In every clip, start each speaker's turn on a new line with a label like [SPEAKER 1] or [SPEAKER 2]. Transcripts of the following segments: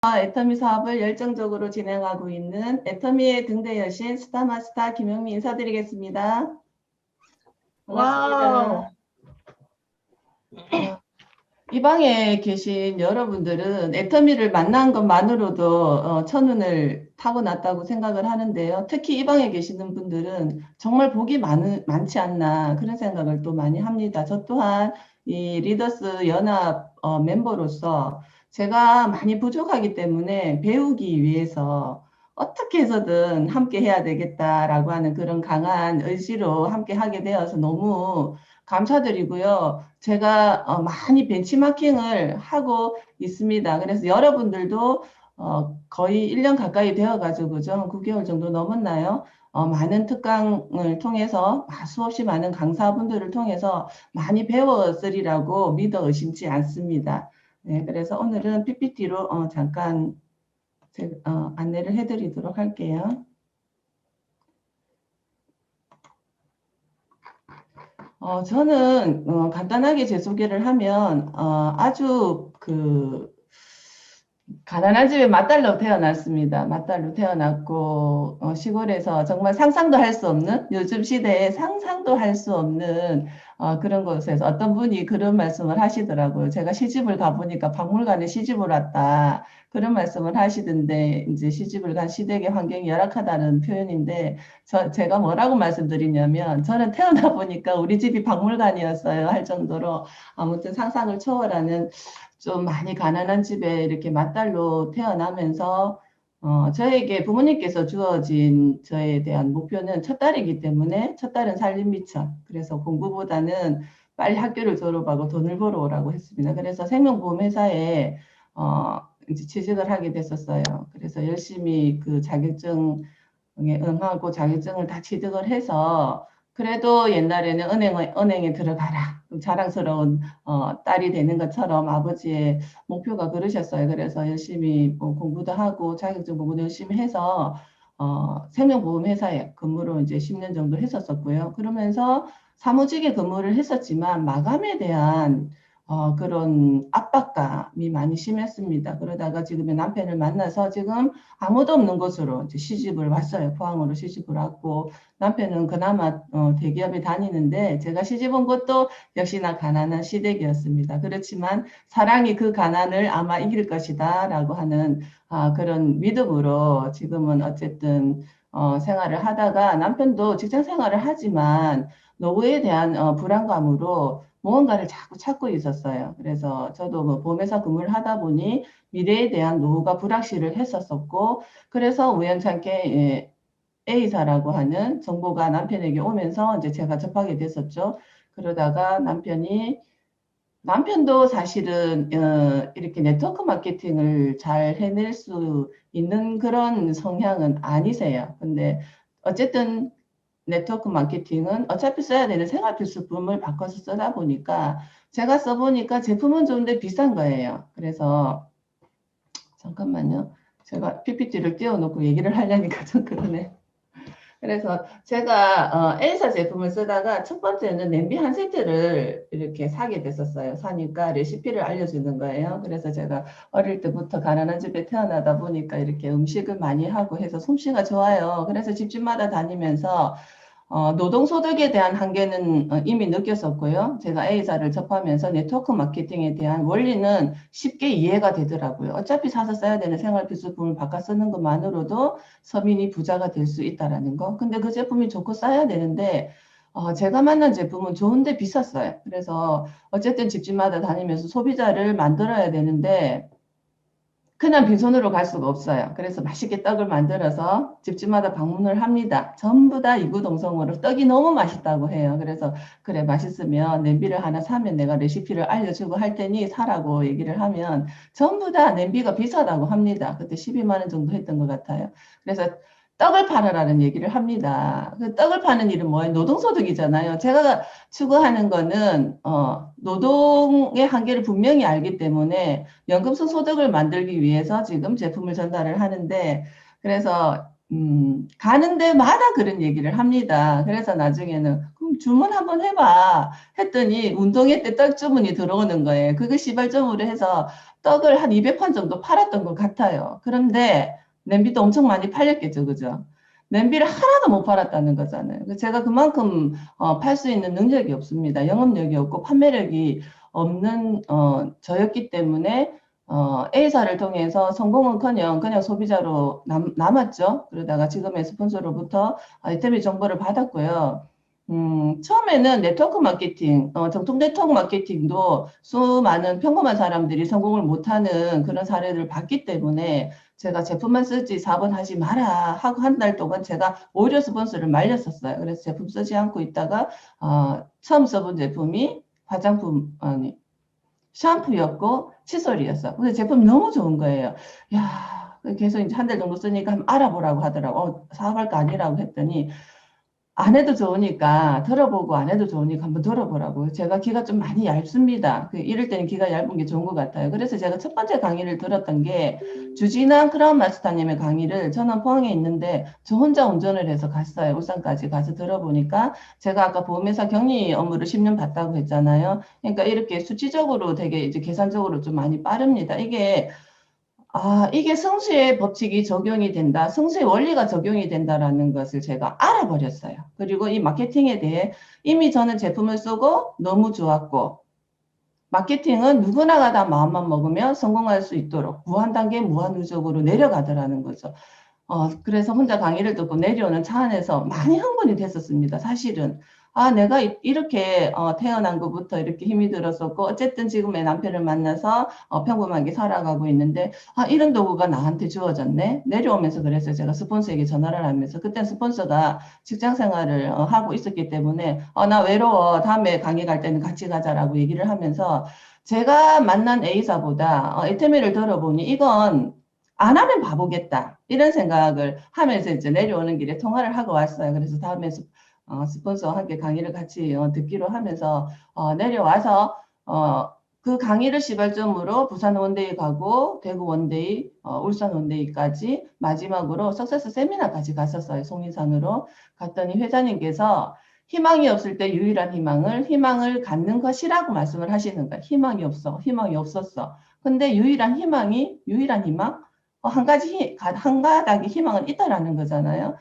[SPEAKER 1] 애터미 사업을 열정적으로 진행하고 있는 애터미의 등대 여신 스타마스터 김영미 인사드리겠습니다.
[SPEAKER 2] 와우.
[SPEAKER 1] 반갑습니다. 이 방에 계신 여러분들은 애터미를 만난 것만으로도 천운을 타고났다고 생각을 하는데요. 특히 이 방에 계시는 분들은 정말 복이 많지 않나 그런 생각을 또 많이 합니다. 저 또한 이 리더스 연합 멤버로서 제가 많이 부족하기 때문에 배우기 위해서 어떻게 해서든 함께 해야 되겠다라고 하는 그런 강한 의지로 함께 하게 되어서 너무 감사드리고요. 제가 많이 벤치마킹을 하고 있습니다. 그래서 여러분들도 거의 1년 가까이 되어가지고 그죠? 9개월 정도 넘었나요? 많은 특강을 통해서 수없이 많은 강사분들을 통해서 많이 배웠으리라고 믿어 의심치 않습니다. 네, 그래서 오늘은 PPT로 잠깐 안내를 해드리도록 할게요. 저는 간단하게 제 소개를 하면 아주 가난한 집에 맏딸로 태어났습니다. 맏딸로 태어났고 시골에서 정말 상상도 할 수 없는 요즘 시대에 상상도 할 수 없는 그런 곳에서 어떤 분이 그런 말씀을 하시더라고요. 제가 시집을 가보니까 박물관에 시집을 왔다. 그런 말씀을 하시던데 이제 시집을 간 시댁의 환경이 열악하다는 표현인데 제가 뭐라고 말씀드리냐면 저는 태어나 보니까 우리 집이 박물관이었어요 할 정도로 아무튼 상상을 초월하는 좀 많이 가난한 집에 이렇게 맏딸로 태어나면서 저에게 부모님께서 주어진 저에 대한 목표는 첫 딸이기 때문에 첫 딸은 살림미천. 그래서 공부보다는 빨리 학교를 졸업하고 돈을 벌어오라고 했습니다. 그래서 생명보험회사에 이제 취직을 하게 됐었어요. 그래서 열심히 그 자격증에 응하고 자격증을 다 취득을 해서 그래도 옛날에는 은행에 들어가라. 자랑스러운 딸이 되는 것처럼 아버지의 목표가 그러셨어요. 그래서 열심히 뭐 공부도 하고 자격증 공부도 열심히 해서 생명보험회사에 근무를 이제 10년 정도 했었었고요. 그러면서 사무직에 근무를 했었지만 마감에 대한 그런 압박감이 많이 심했습니다. 그러다가 지금의 남편을 만나서 지금 아무도 없는 곳으로 이제 시집을 왔어요. 포항으로 시집을 왔고 남편은 그나마 대기업에 다니는데 제가 시집 온 것도 역시나 가난한 시댁이었습니다. 그렇지만 사랑이 그 가난을 아마 이길 것이다 라고 하는 그런 믿음으로 지금은 어쨌든 생활을 하다가 남편도 직장 생활을 하지만 노후에 대한 불안감으로 무언가를 자꾸 찾고 있었어요. 그래서 저도 뭐 보험회사 근무를 하다 보니 미래에 대한 노후가 불확실을 했었었고 그래서 우연찮게 A사라고 하는 정보가 남편에게 오면서 이제 제가 접하게 됐었죠. 그러다가 남편도 사실은 이렇게 네트워크 마케팅을 잘 해낼 수 있는 그런 성향은 아니세요. 근데 어쨌든 네트워크 마케팅은 어차피 써야 되는 생활 필수품을 바꿔서 쓰다 보니까 제가 써보니까 제품은 좋은데 비싼 거예요. 그래서 잠깐만요. 제가 PPT를 띄워놓고 얘기를 하려니까 좀 그러네. 그래서 제가 A사 제품을 쓰다가 첫 번째는 냄비 한 세트를 이렇게 사게 됐었어요. 사니까 레시피를 알려주는 거예요. 그래서 제가 어릴 때부터 가난한 집에 태어나다 보니까 이렇게 음식을 많이 하고 해서 솜씨가 좋아요. 그래서 집집마다 다니면서 노동소득에 대한 한계는 이미 느꼈었고요. 제가 A사를 접하면서 네트워크 마케팅에 대한 원리는 쉽게 이해가 되더라고요. 어차피 사서 써야 되는 생활 필수품을 바꿔 쓰는 것만으로도 서민이 부자가 될 수 있다라는 거. 근데 그 제품이 좋고 써야 되는데 제가 만난 제품은 좋은데 비쌌어요. 그래서 어쨌든 집집마다 다니면서 소비자를 만들어야 되는데 그냥 빈손으로 갈 수가 없어요. 그래서 맛있게 떡을 만들어서 집집마다 방문을 합니다. 전부 다 이구동성으로 떡이 너무 맛있다고 해요. 그래서 그래 맛있으면 냄비를 하나 사면 내가 레시피를 알려주고 할 테니 사라고 얘기를 하면 전부 다 냄비가 비싸다고 합니다. 그때 12만 원 정도 했던 것 같아요. 그래서 떡을 팔아라는 얘기를 합니다. 그 떡을 파는 일은 뭐예요? 노동소득이잖아요. 제가 추구하는 거는 노동의 한계를 분명히 알기 때문에 연금성 소득을 만들기 위해서 지금 제품을 전달을 하는데 그래서 가는 데마다 그런 얘기를 합니다. 그래서 나중에는 그럼 주문 한번 해봐 했더니 운동회 때 떡 주문이 들어오는 거예요. 그거 시발점으로 해서 떡을 한 200판 정도 팔았던 것 같아요. 그런데 냄비도 엄청 많이 팔렸겠죠, 그죠? 냄비를 하나도 못 팔았다는 거잖아요. 제가 그만큼 팔 수 있는 능력이 없습니다. 영업력이 없고 판매력이 없는 저였기 때문에 A사를 통해서 성공은커녕 그냥 소비자로 남았죠. 그러다가 지금의 스폰서로부터 이템의 정보를 받았고요. 처음에는 네트워크 마케팅, 정통 네트워크 마케팅도 수많은 평범한 사람들이 성공을 못하는 그런 사례를 봤기 때문에 제가 제품만 쓰지 사본 하지 마라 하고 한 달 동안 제가 오히려 스폰서를 말렸었어요. 그래서 제품 쓰지 않고 있다가 처음 써본 제품이 화장품, 아니, 샴푸였고 칫솔이었어. 근데 제품이 너무 좋은 거예요. 야, 계속 이제 한 달 정도 쓰니까 한번 알아보라고 하더라고. 사업할 거 아니라고 했더니 안 해도 좋으니까 들어보고 안 해도 좋으니까 한번 들어보라고. 제가 귀가 좀 많이 얇습니다. 이럴 때는 귀가 얇은 게 좋은 것 같아요. 그래서 제가 첫 번째 강의를 들었던 게 주진환 크라운 마스터님의 강의를 저는 포항에 있는데 저 혼자 운전을 해서 갔어요. 울산까지 가서 들어보니까 제가 아까 보험회사 격리 업무를 10년 봤다고 했잖아요. 그러니까 이렇게 수치적으로 되게 이제 계산적으로 좀 많이 빠릅니다. 이게 성수의 법칙이 적용이 된다. 성수의 원리가 적용이 된다라는 것을 제가 알아버렸어요. 그리고 이 마케팅에 대해 이미 저는 제품을 쓰고 너무 좋았고, 마케팅은 누구나가 다 마음만 먹으면 성공할 수 있도록 무한 단계, 무한 누적으로 내려가더라는 거죠. 그래서 혼자 강의를 듣고 내려오는 차 안에서 많이 흥분이 됐었습니다. 사실은. 내가 이렇게 태어난 것부터 이렇게 힘이 들었었고, 어쨌든 지금 내 남편을 만나서 평범하게 살아가고 있는데, 이런 도구가 나한테 주어졌네? 내려오면서 그래서 제가 스폰서에게 전화를 하면서, 그때 스폰서가 직장 생활을 하고 있었기 때문에, 나 외로워. 다음에 강의 갈 때는 같이 가자라고 얘기를 하면서, 제가 만난 A사보다 에테미를 들어보니 이건 안 하면 바보겠다. 이런 생각을 하면서 이제 내려오는 길에 통화를 하고 왔어요. 그래서 다음에 스폰서와 함께 강의를 같이 듣기로 하면서 내려와서 그 강의를 시발점으로 부산 원데이 가고 대구 원데이, 울산 원데이까지 마지막으로 석세스 세미나까지 갔었어요. 송리산으로 갔더니 회장님께서 희망이 없을 때 유일한 희망을 갖는 것이라고 말씀을 하시는 거예요. 희망이 없어. 희망이 없었어. 근데 유일한 희망? 한 가닥의 희망은 있다라는 거잖아요.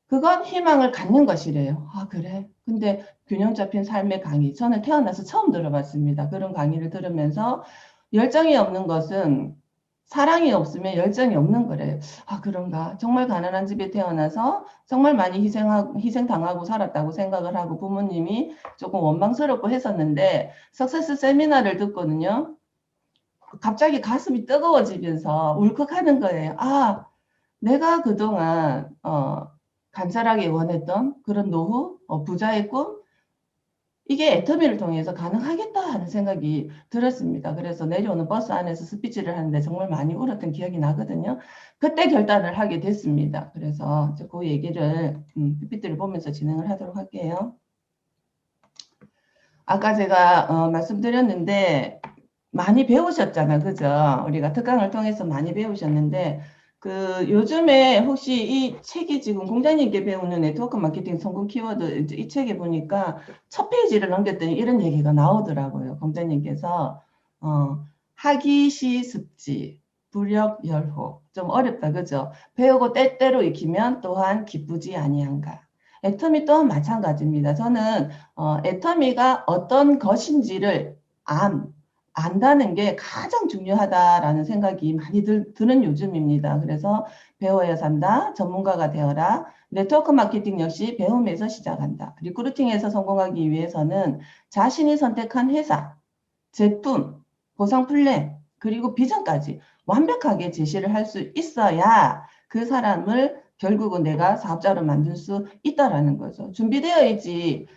[SPEAKER 1] 그건 희망을 갖는 것이래요. 그래. 근데 균형 잡힌 삶의 강의. 저는 태어나서 처음 들어봤습니다. 그런 강의를 들으면서 열정이 없는 것은 사랑이 없으면 열정이 없는 거래요. 그런가. 정말 가난한 집에 태어나서 정말 많이 희생당하고 살았다고 생각을 하고 부모님이 조금 원망스럽고 했었는데 석세스 세미나를 듣거든요. 갑자기 가슴이 뜨거워지면서 울컥하는 거예요. 내가 그동안 간절하게 원했던 그런 노후, 부자의 꿈, 이게 애터미를 통해서 가능하겠다 하는 생각이 들었습니다. 그래서 내려오는 버스 안에서 스피치를 하는데 정말 많이 울었던 기억이 나거든요. 그때 결단을 하게 됐습니다. 그래서 그 얘기를 PPT를 보면서 진행을 하도록 할게요. 아까 제가 말씀드렸는데 많이 배우셨잖아요. 그죠? 우리가 특강을 통해서 많이 배우셨는데 요즘에 혹시 이 책이 지금 공자님께 배우는 네트워크 마케팅 성공 키워드 이 책에 보니까 첫 페이지를 넘겼더니 이런 얘기가 나오더라고요. 공자님께서 하기시 습지 불역 열호 좀 어렵다. 그죠? 배우고 때때로 익히면 또한 기쁘지 아니한가. 애터미 또한 마찬가지입니다. 저는 애터미가 어떤 것인지를 안다는 게 가장 중요하다라는 생각이 많이 드는 요즘입니다. 그래서 배워야 산다, 전문가가 되어라, 네트워크 마케팅 역시 배움에서 시작한다. 리크루팅에서 성공하기 위해서는 자신이 선택한 회사, 제품, 보상 플랜, 그리고 비전까지 완벽하게 제시를 할 수 있어야 그 사람을 결국은 내가 사업자로 만들 수 있다라는 거죠. 준비되어 있지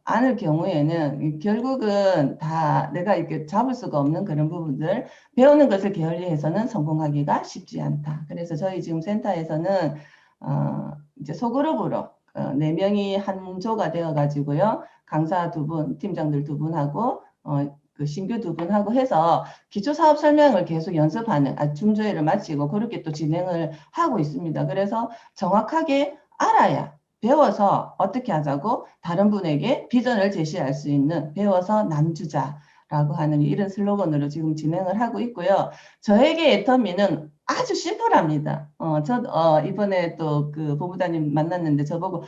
[SPEAKER 1] 않을 경우에는 결국은 다 내가 이렇게 잡을 수가 없는 그런 부분들 배우는 것을 게을리해서는 성공하기가 쉽지 않다. 그래서 저희 지금 센터에서는 이제 소그룹으로 4명이 한 조가 되어 가지고요. 강사 2분, 팀장들 2분하고 그 신규 2분하고 해서 기초사업 설명을 계속 연습하는 중조회를 마치고 그렇게 또 진행을 하고 있습니다. 그래서 정확하게 알아야 배워서 어떻게 하자고 다른 분에게 비전을 제시할 수 있는 배워서 남주자 라고 하는 이런 슬로건으로 지금 진행을 하고 있고요. 저에게 애터미는 아주 심플합니다. 이번에 또 그 보부다님 만났는데 저보고,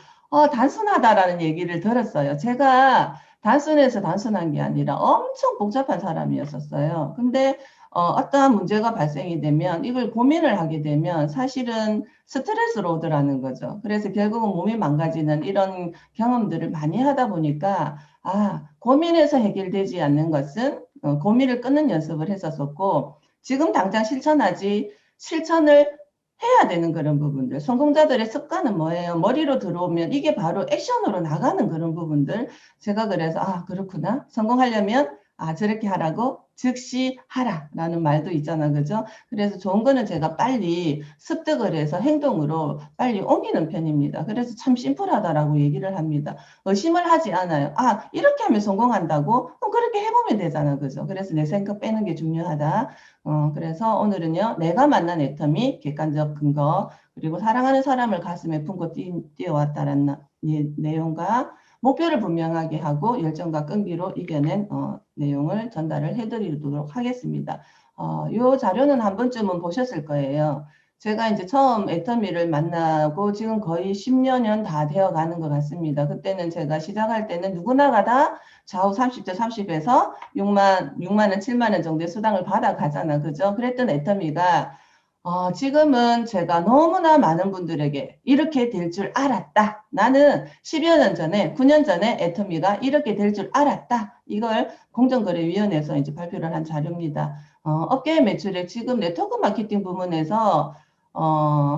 [SPEAKER 1] 단순하다라는 얘기를 들었어요. 제가 단순해서 단순한 게 아니라 엄청 복잡한 사람이었었어요. 근데 어떠한 문제가 발생이 되면 이걸 고민을 하게 되면 사실은 스트레스로 오더라는 거죠. 그래서 결국은 몸이 망가지는 이런 경험들을 많이 하다 보니까 고민해서 해결되지 않는 것은 고민을 끊는 연습을 했었었고 지금 당장 실천을 해야 되는 그런 부분들. 성공자들의 습관은 뭐예요? 머리로 들어오면 이게 바로 액션으로 나가는 그런 부분들. 제가 그래서 그렇구나. 성공하려면 저렇게 하라고 즉시 하라라는 말도 있잖아. 그죠? 그래서 좋은 거는 제가 빨리 습득을 해서 행동으로 빨리 옮기는 편입니다. 그래서 참 심플하다라고 얘기를 합니다. 의심을 하지 않아요. 이렇게 하면 성공한다고? 그럼 그렇게 해보면 되잖아. 그죠? 그래서 내 생각 빼는 게 중요하다. 그래서 오늘은요, 내가 만난 애터미, 객관적 근거, 그리고 사랑하는 사람을 가슴에 품고 뛰어왔다라는 내용과 목표를 분명하게 하고 열정과 끈기로 이겨낸 내용을 전달을 해드리도록 하겠습니다. 이 자료는 한 번쯤은 보셨을 거예요. 제가 이제 처음 애터미를 만나고 지금 거의 10여 년 다 되어 가는 것 같습니다. 그때는 제가 시작할 때는 누구나가 다 좌우 30대 30에서 6만 원, 7만 원 정도의 수당을 받아 가잖아. 그죠? 그랬던 애터미가 지금은 제가 너무나 많은 분들에게 이렇게 될 줄 알았다. 나는 10여 년 전에, 9년 전에 애터미가 이렇게 될 줄 알았다. 이걸 공정거래위원회에서 이제 발표를 한 자료입니다. 업계 매출액 지금 네트워크 마케팅 부문에서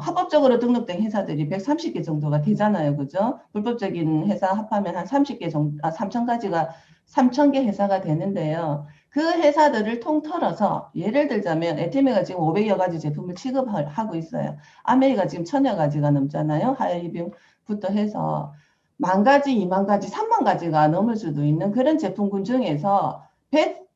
[SPEAKER 1] 합법적으로 등록된 회사들이 130개 정도가 되잖아요. 그죠? 불법적인 회사 합하면 한 30개 정도, 3,000개 회사가 되는데요. 그 회사들을 통틀어서 예를 들자면 애터미가 지금 500여 가지 제품을 취급하고 있어요. 아메이가 지금 1000여 가지가 넘잖아요. 하이비부터 해서 10,000가지, 20,000가지, 30,000가지가 넘을 수도 있는 그런 제품군 중에서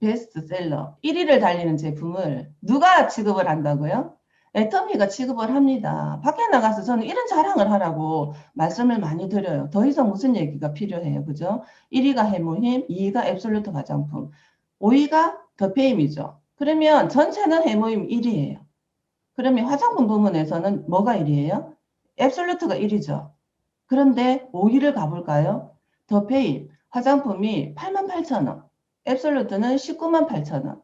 [SPEAKER 1] 베스트셀러 1위를 달리는 제품을 누가 취급을 한다고요? 애터미가 취급을 합니다. 밖에 나가서 저는 이런 자랑을 하라고 말씀을 많이 드려요. 더 이상 무슨 얘기가 필요해요. 그죠? 1위가 해모힘, 2위가 앱솔루트 화장품, 5위가 더페임이죠. 그러면 전체는 해모임 1위예요. 그러면 화장품 부문에서는 뭐가 1위예요? 앱솔루트가 1위죠. 그런데 5위를 가볼까요? 더페임, 화장품이 88,000원, 앱솔루트는 198,000원.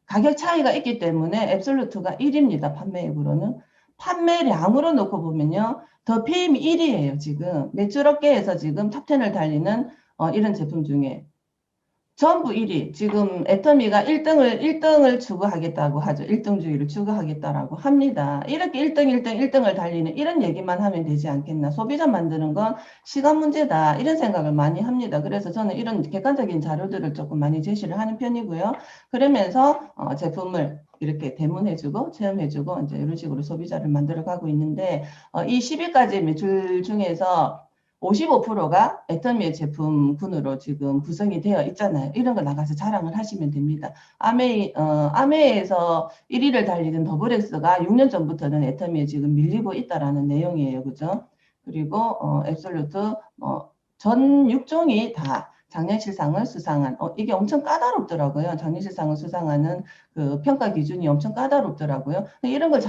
[SPEAKER 1] 가격 차이가 있기 때문에 앱솔루트가 1위입니다. 판매액으로는. 판매량으로 놓고 보면요. 더페임이 1위예요. 지금 매출업계에서 지금 탑10을 달리는 이런 제품 중에. 전부 1위. 지금 애터미가 1등을 추구하겠다고 하죠. 1등주의를 추구하겠다라고 합니다. 이렇게 1등을 달리는 이런 얘기만 하면 되지 않겠나. 소비자 만드는 건 시간 문제다. 이런 생각을 많이 합니다. 그래서 저는 이런 객관적인 자료들을 조금 많이 제시를 하는 편이고요. 그러면서 제품을 이렇게 대문해주고 체험해주고 이제 이런 식으로 소비자를 만들어가고 있는데 이 10위까지 매출 중에서 55%가 애터미의 제품군으로 지금 구성이 되어 있잖아요. 이런 거 나가서 자랑을 하시면 됩니다. 아메이에서 1위를 달리던 더블엑스가 6년 전부터는 애터미에 지금 밀리고 있다라는 내용이에요. 그죠? 그리고 앱솔루트 전 6종이 다 장년실상을 수상한 이게 엄청 까다롭더라고요. 장년실상을 수상하는 그 평가 기준이 엄청 까다롭더라고요. 이런 걸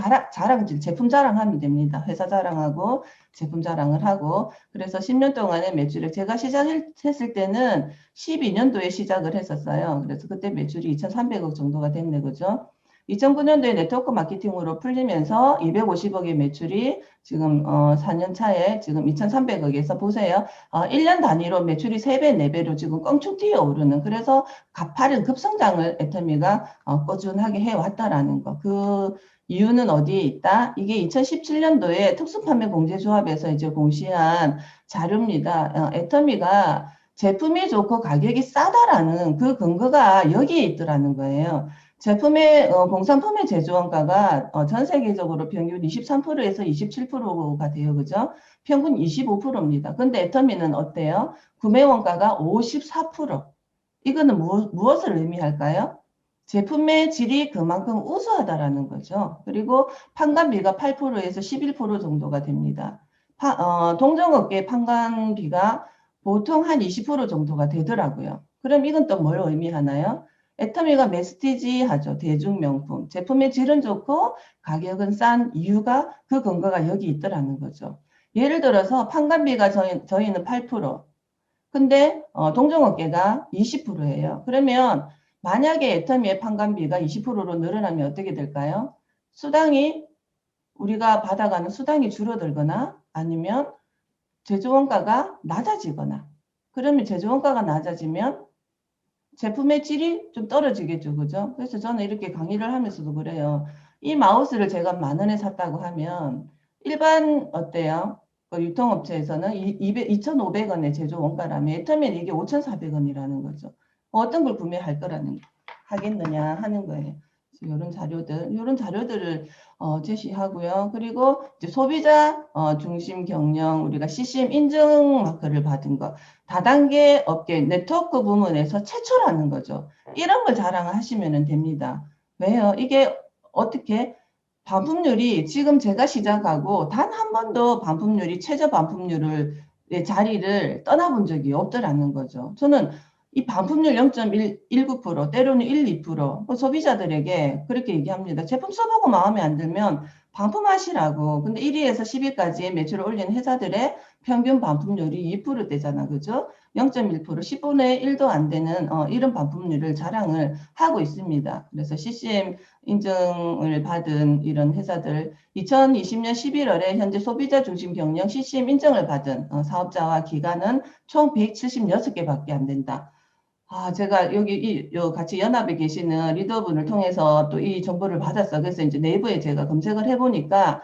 [SPEAKER 1] 제품 자랑하면 됩니다. 회사 자랑하고 제품 자랑을 하고 그래서 10년 동안의 매출을 제가 시작했을 때는 12년도에 시작을 했었어요. 그래서 그때 매출이 2,300억 정도가 됐네. 그죠? 2009년도에 네트워크 마케팅으로 풀리면서 250억의 매출이 지금 4년 차에 지금 2,300억에서 보세요. 1년 단위로 매출이 3배, 4배로 지금 껑충 뛰어오르는 그래서 가파른 급성장을 애터미가 꾸준하게 해왔다라는 거. 그 이유는 어디에 있다? 이게 2017년도에 특수판매공제조합에서 이제 공시한 자료입니다. 애터미가 제품이 좋고 가격이 싸다라는 그 근거가 여기에 있더라는 거예요. 제품의 공산품의 제조원가가 전 세계적으로 평균 23%에서 27%가 돼요. 그죠? 평균 25%입니다. 근데 애터미는 어때요? 구매 원가가 54%. 이거는 무엇을 의미할까요? 제품의 질이 그만큼 우수하다라는 거죠. 그리고 판관비가 8%에서 11% 정도가 됩니다. 동종업계 판관비가 보통 한 20% 정도가 되더라고요. 그럼 이건 또 뭘 의미하나요? 애터미가 메스티지하죠. 대중명품. 제품의 질은 좋고 가격은 싼 이유가 그 근거가 여기 있더라는 거죠. 예를 들어서 판관비가 저희는 8%. 근데 동종업계가 20%예요. 그러면 만약에 애터미의 판관비가 20%로 늘어나면 어떻게 될까요? 수당이 우리가 받아가는 수당이 줄어들거나 아니면 제조원가가 낮아지거나 그러면 제조원가가 낮아지면 제품의 질이 좀 떨어지겠죠. 그죠? 그래서 저는 이렇게 강의를 하면서도 그래요. 이 마우스를 제가 10,000원에 샀다고 하면 일반 어때요? 그 유통업체에서는 2,500원의 제조 원가라면 애터미는 이게 5,400원이라는 거죠. 어떤 걸 구매할 거라는 하겠느냐 하는 거예요. 이런 자료들을 제시하고요. 그리고 이제 소비자 중심 경영 우리가 CCM 인증 마크를 받은 거. 다단계 업계 네트워크 부문에서 최초라는 거죠. 이런 걸 자랑하시면 됩니다. 왜요? 이게 어떻게 반품률이 지금 제가 시작하고 단 한 번도 반품률이 최저 반품률을 자리를 떠나본 적이 없더라는 거죠. 저는 이 반품률 0.19% 때로는 1, 2% 소비자들에게 그렇게 얘기합니다. 제품 써보고 마음에 안 들면 반품하시라고. 근데 1위에서 10위까지 매출을 올린 회사들의 평균 반품률이 2%대잖아. 그죠? 0.1%, 10분의 1도 안 되는 이런 반품률을 자랑을 하고 있습니다. 그래서 CCM 인증을 받은 이런 회사들 2020년 11월에 현재 소비자 중심 경영 CCM 인증을 받은 사업자와 기관은 총 176개밖에 안 된다. 제가 여기 같이 연합에 계시는 리더분을 통해서 또 이 정보를 받았어. 그래서 이제 네이버에 제가 검색을 해보니까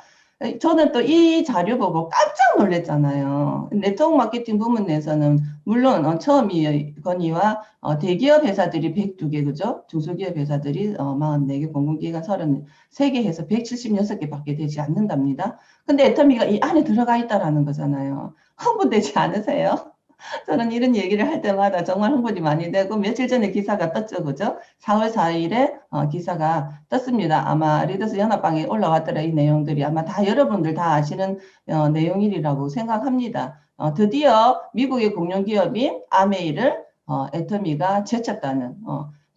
[SPEAKER 1] 저는 또 이 자료 보고 깜짝 놀랐잖아요. 네트워크 마케팅 부문 내에서는 물론 처음이거니와 대기업 회사들이 102개, 그죠? 중소기업 회사들이 44개, 공공기관 33개 해서 176개밖에 되지 않는답니다. 근데 애터미가 이 안에 들어가 있다라는 거잖아요. 흥분되지 않으세요? 저는 이런 얘기를 할 때마다 정말 흥분이 많이 되고 며칠 전에 기사가 떴죠. 그죠? 4월 4일에 기사가 떴습니다. 아마 리더스 연합방에 올라왔더라. 이 내용들이 아마 다 여러분들 다 아시는 내용이라고 생각합니다. 드디어 미국의 공룡기업인 아메이를 애터미가 제쳤다는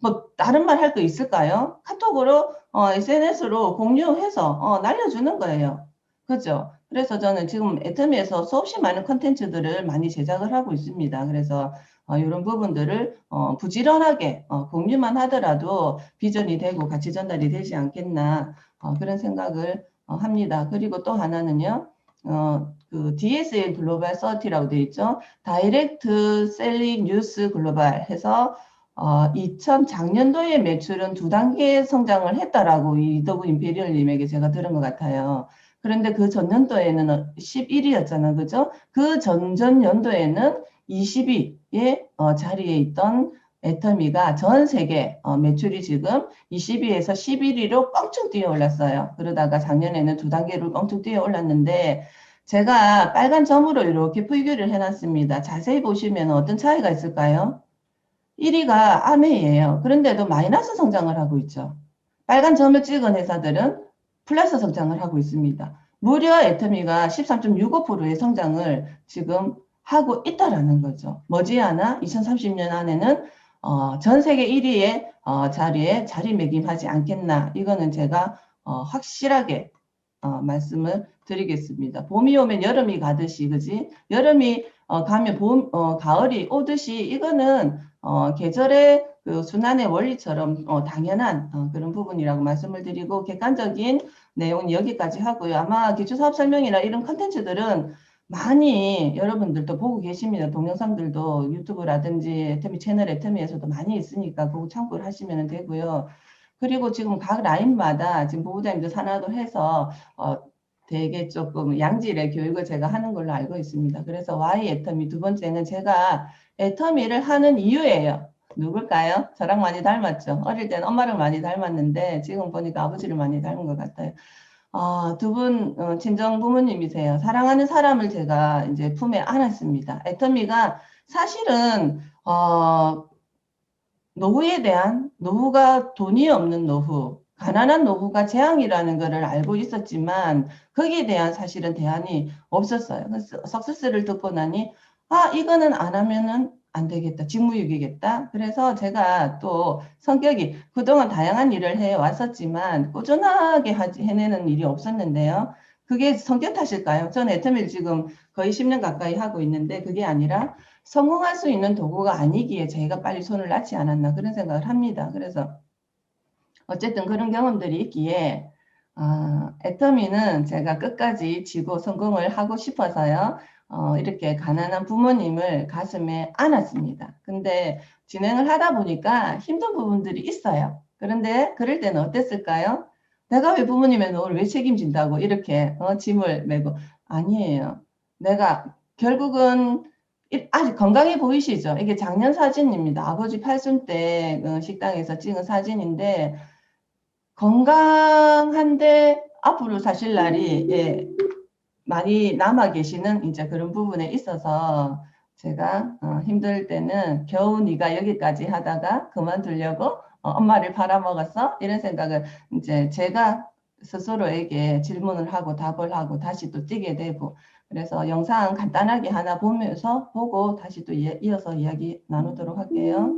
[SPEAKER 1] 뭐 다른 말 할 거 있을까요? 카톡으로 SNS로 공유해서 날려주는 거예요. 그죠? 그래서 저는 지금 애터미에서 수없이 많은 컨텐츠들을 많이 제작을 하고 있습니다. 그래서 이런 부분들을 부지런하게 공유만 하더라도 비전이 되고 가치 전달이 되지 않겠나 그런 생각을 합니다. 그리고 또 하나는요. 그 DSL 글로벌 서티라고 되어 있죠. 다이렉트 셀링 뉴스 글로벌 해서 2000작년도에 매출은 2단계 성장을 했다라고 이 더브 임페리얼님에게 제가 들은 것 같아요. 그런데 그 전년도에는 11위였잖아. 그죠? 그 전전년도에는 20위의 자리에 있던 애터미가 전 세계 매출이 지금 20위에서 11위로 뻥충 뛰어 올랐어요. 그러다가 작년에는 2단계로 뻥충 뛰어 올랐는데 제가 빨간 점으로 이렇게 표기를 해놨습니다. 자세히 보시면 어떤 차이가 있을까요? 1위가 아메이에요. 그런데도 마이너스 성장을 하고 있죠. 빨간 점을 찍은 회사들은 플러스 성장을 하고 있습니다. 무려 애터미가 13.65%의 성장을 지금 하고 있다라는 거죠. 머지않아 2030년 안에는 전 세계 1위의 자리에 자리매김하지 않겠나. 이거는 제가 확실하게 말씀을 드리겠습니다. 봄이 오면 여름이 가듯이, 그지? 여름이 가면 가을이 오듯이 이거는 계절의 그 순환의 원리처럼 당연한 그런 부분이라고 말씀을 드리고 객관적인 내용은 여기까지 하고요. 아마 기초사업 설명이나 이런 컨텐츠들은 많이 여러분들도 보고 계십니다. 동영상들도 유튜브라든지 애터미 채널 애터미에서도 많이 있으니까 그거 참고를 하시면 되고요. 그리고 지금 각 라인마다 지금 보호자님들 산하도 해서 되게 조금 양질의 교육을 제가 하는 걸로 알고 있습니다. 그래서 Y 애터미 두 번째는 제가 애터미를 하는 이유예요. 누굴까요? 저랑 많이 닮았죠. 어릴 때는 엄마를 많이 닮았는데 지금 보니까 아버지를 많이 닮은 것 같아요. 두 분 친정 부모님이세요. 사랑하는 사람을 제가 이제 품에 안았습니다. 애터미가 사실은 노후에 대한 노후가 돈이 없는 노후, 가난한 노후가 재앙이라는 것을 알고 있었지만 거기에 대한 사실은 대안이 없었어요. 그래서 석세스를 듣고 나니 이거는 안 하면은 안 되겠다. 직무유기겠다. 그래서 제가 또 성격이 그동안 다양한 일을 해 왔었지만 꾸준하게 해내는 일이 없었는데요. 그게 성격 탓일까요? 저는 애터미를 지금 거의 10년 가까이 하고 있는데 그게 아니라 성공할 수 있는 도구가 아니기에 제가 빨리 손을 놨지 않았나 그런 생각을 합니다. 그래서 어쨌든 그런 경험들이 있기에 애터미는 제가 끝까지 지고 성공을 하고 싶어서요. 이렇게 가난한 부모님을 가슴에 안았습니다. 근데 진행을 하다 보니까 힘든 부분들이 있어요. 그런데 그럴 때는 어땠을까요? 내가 왜 부모님의 노후를 왜 책임진다고 이렇게 짐을 메고 아니에요. 내가 결국은 아직 건강해 보이시죠? 이게 작년 사진입니다. 아버지 팔순 때 식당에서 찍은 사진인데 건강한데 앞으로 사실 날이 예, 많이 남아 계시는 이제 그런 부분에 있어서 제가 힘들 때는 겨우 네가 여기까지 하다가 그만두려고 엄마를 팔아먹었어? 이런 생각을 이제 제가 스스로에게 질문을 하고 답을 하고 다시 또 뛰게 되고 그래서 영상 간단하게 하나 보면서 보고 다시 또 이어서 이야기 나누도록 할게요.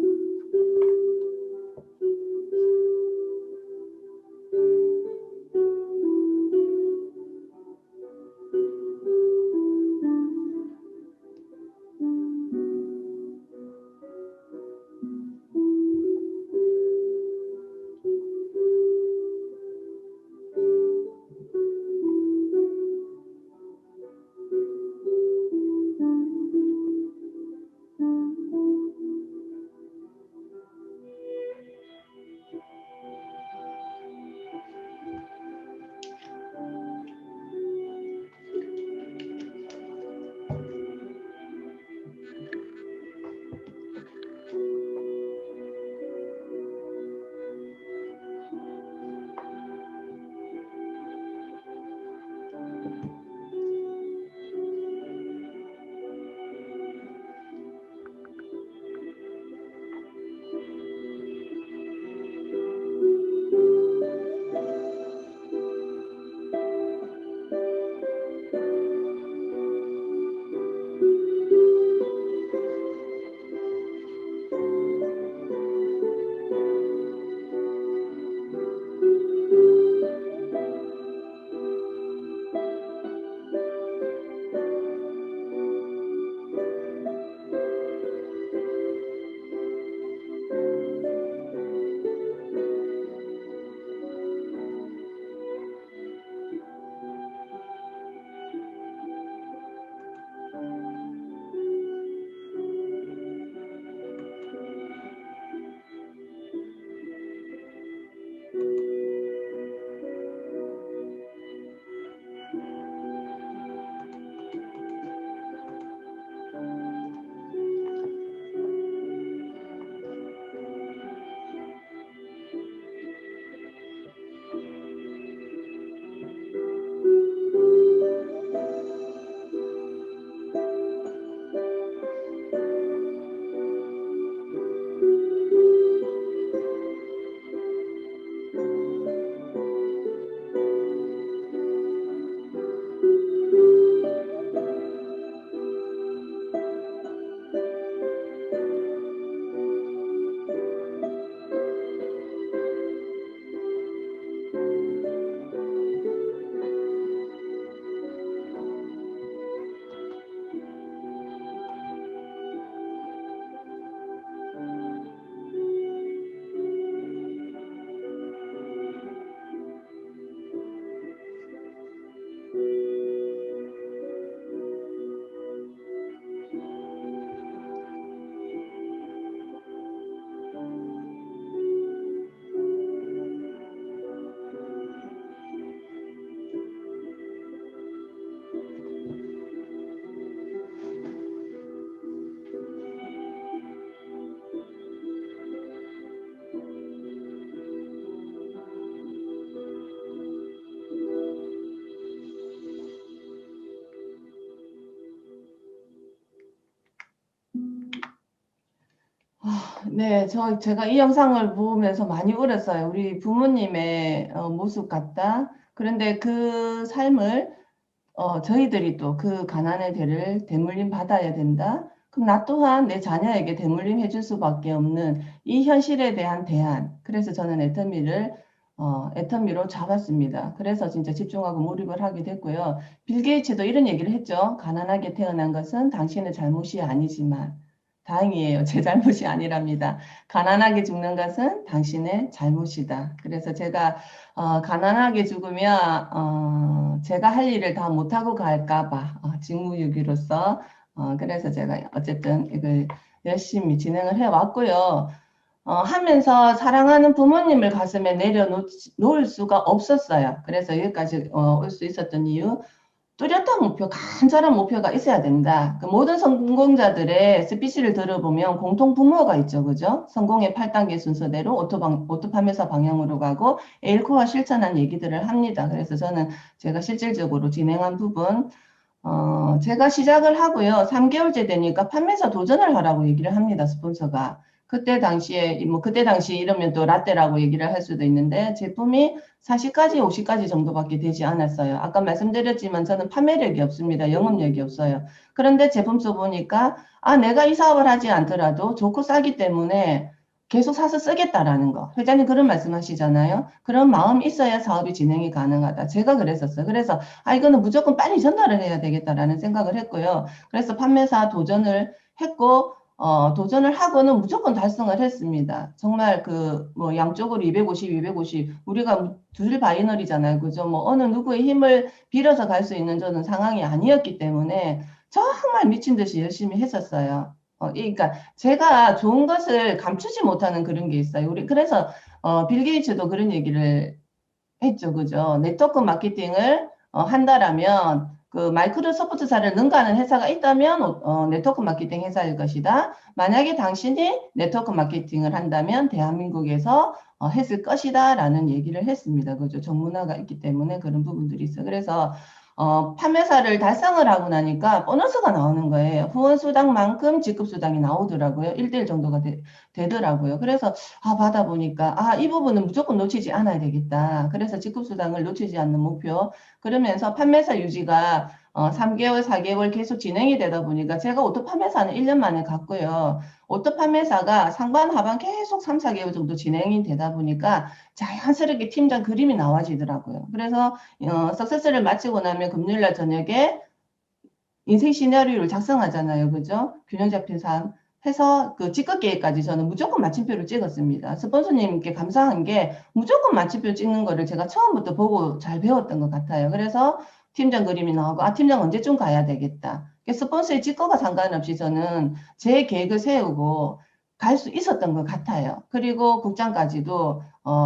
[SPEAKER 1] 네, 제가 이 영상을 보면서 많이 울었어요. 우리 부모님의 모습 같다. 그런데 그 삶을 저희들이 또 그 가난의 대를 대물림 받아야 된다. 그럼 나 또한 내 자녀에게 대물림 해줄 수밖에 없는 이 현실에 대한 대안. 그래서 저는 애터미로 잡았습니다. 그래서 진짜 집중하고 몰입을 하게 됐고요. 빌 게이츠도 이런 얘기를 했죠. 가난하게 태어난 것은 당신의 잘못이 아니지만, 다행이에요. 제 잘못이 아니랍니다. 가난하게 죽는 것은 당신의 잘못이다. 그래서 제가 가난하게 죽으면 제가 할 일을 다 못하고 갈까 봐 직무유기로서 그래서 제가 어쨌든 이걸 열심히 진행을 해왔고요. 하면서 사랑하는 부모님을 가슴에 내려놓을 수가 없었어요. 그래서 여기까지 올 수 있었던 이유, 뚜렷한 목표, 간절한 목표가 있어야 된다. 그 모든 성공자들의 스피치를 들어보면 공통 분모가 있죠. 그죠? 성공의 8단계 순서대로 오토 판매사 방향으로 가고 에일코어 실천한 얘기들을 합니다. 그래서 저는 제가 실질적으로 진행한 부분, 제가 시작을 하고요. 3개월째 되니까 판매사 도전을 하라고 얘기를 합니다. 스폰서가. 그때 당시 이러면 또 라떼라고 얘기를 할 수도 있는데, 제품이 40가지, 50가지 정도밖에 되지 않았어요. 아까 말씀드렸지만 저는 판매력이 없습니다. 영업력이 없어요. 그런데 제품 써보니까, 내가 이 사업을 하지 않더라도 좋고 싸기 때문에 계속 사서 쓰겠다라는 거. 회장님 그런 말씀 하시잖아요. 그런 마음이 있어야 사업이 진행이 가능하다. 제가 그랬었어요. 그래서 이거는 무조건 빨리 전달을 해야 되겠다라는 생각을 했고요. 그래서 판매사 도전을 했고, 도전을 하고는 무조건 달성을 했습니다. 정말 뭐 양쪽으로 250, 250, 우리가 둘 바이너리잖아요. 그죠? 뭐 어느 누구의 힘을 빌어서 갈 수 있는 저는 상황이 아니었기 때문에 정말 미친 듯이 열심히 했었어요. 그러니까 제가 좋은 것을 감추지 못하는 그런 게 있어요. 그래서 빌 게이츠도 그런 얘기를 했죠. 그죠? 네트워크 마케팅을 한다라면 그 마이크로소프트사를 능가하는 회사가 있다면 네트워크 마케팅 회사일 것이다. 만약에 당신이 네트워크 마케팅을 한다면 대한민국에서 했을 것이다 라는 얘기를 했습니다. 그죠? 전문화가 있기 때문에 그런 부분들이 있어요. 그래서 판매사를 달성을 하고 나니까 보너스가 나오는 거예요. 후원 수당만큼 지급 수당이 나오더라고요. 1대1 정도가 되더라고요. 그래서 받아보니까 이 부분은 무조건 놓치지 않아야 되겠다. 그래서 지급수당을 놓치지 않는 목표. 그러면서 판매사 유지가 3개월, 4개월 계속 진행이 되다 보니까 제가 오토 판매사는 1년 만에 갔고요. 오토 판매사가 상반, 하반 계속 3, 4개월 정도 진행이 되다 보니까 자연스럽게 팀장 그림이 나와지더라고요. 그래서 석세스를 마치고 나면 금요일날 저녁에 인생 시나리오를 작성하잖아요. 그죠? 균형 잡힌 삶. 해서 그 직급 계획까지 저는 무조건 마침표를 찍었습니다. 스폰서님께 감사한 게 무조건 마침표 찍는 거를 제가 처음부터 보고 잘 배웠던 것 같아요. 그래서 팀장 그림이 나오고 팀장 언제쯤 가야 되겠다. 스폰서의 직거가 상관없이 저는 제 계획을 세우고 갈 수 있었던 것 같아요. 그리고 국장까지도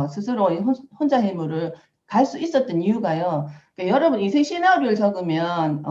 [SPEAKER 1] 스스로 혼자 힘으로 갈 수 있었던 이유가요. 그러니까 여러분 인생 시나리오를 적으면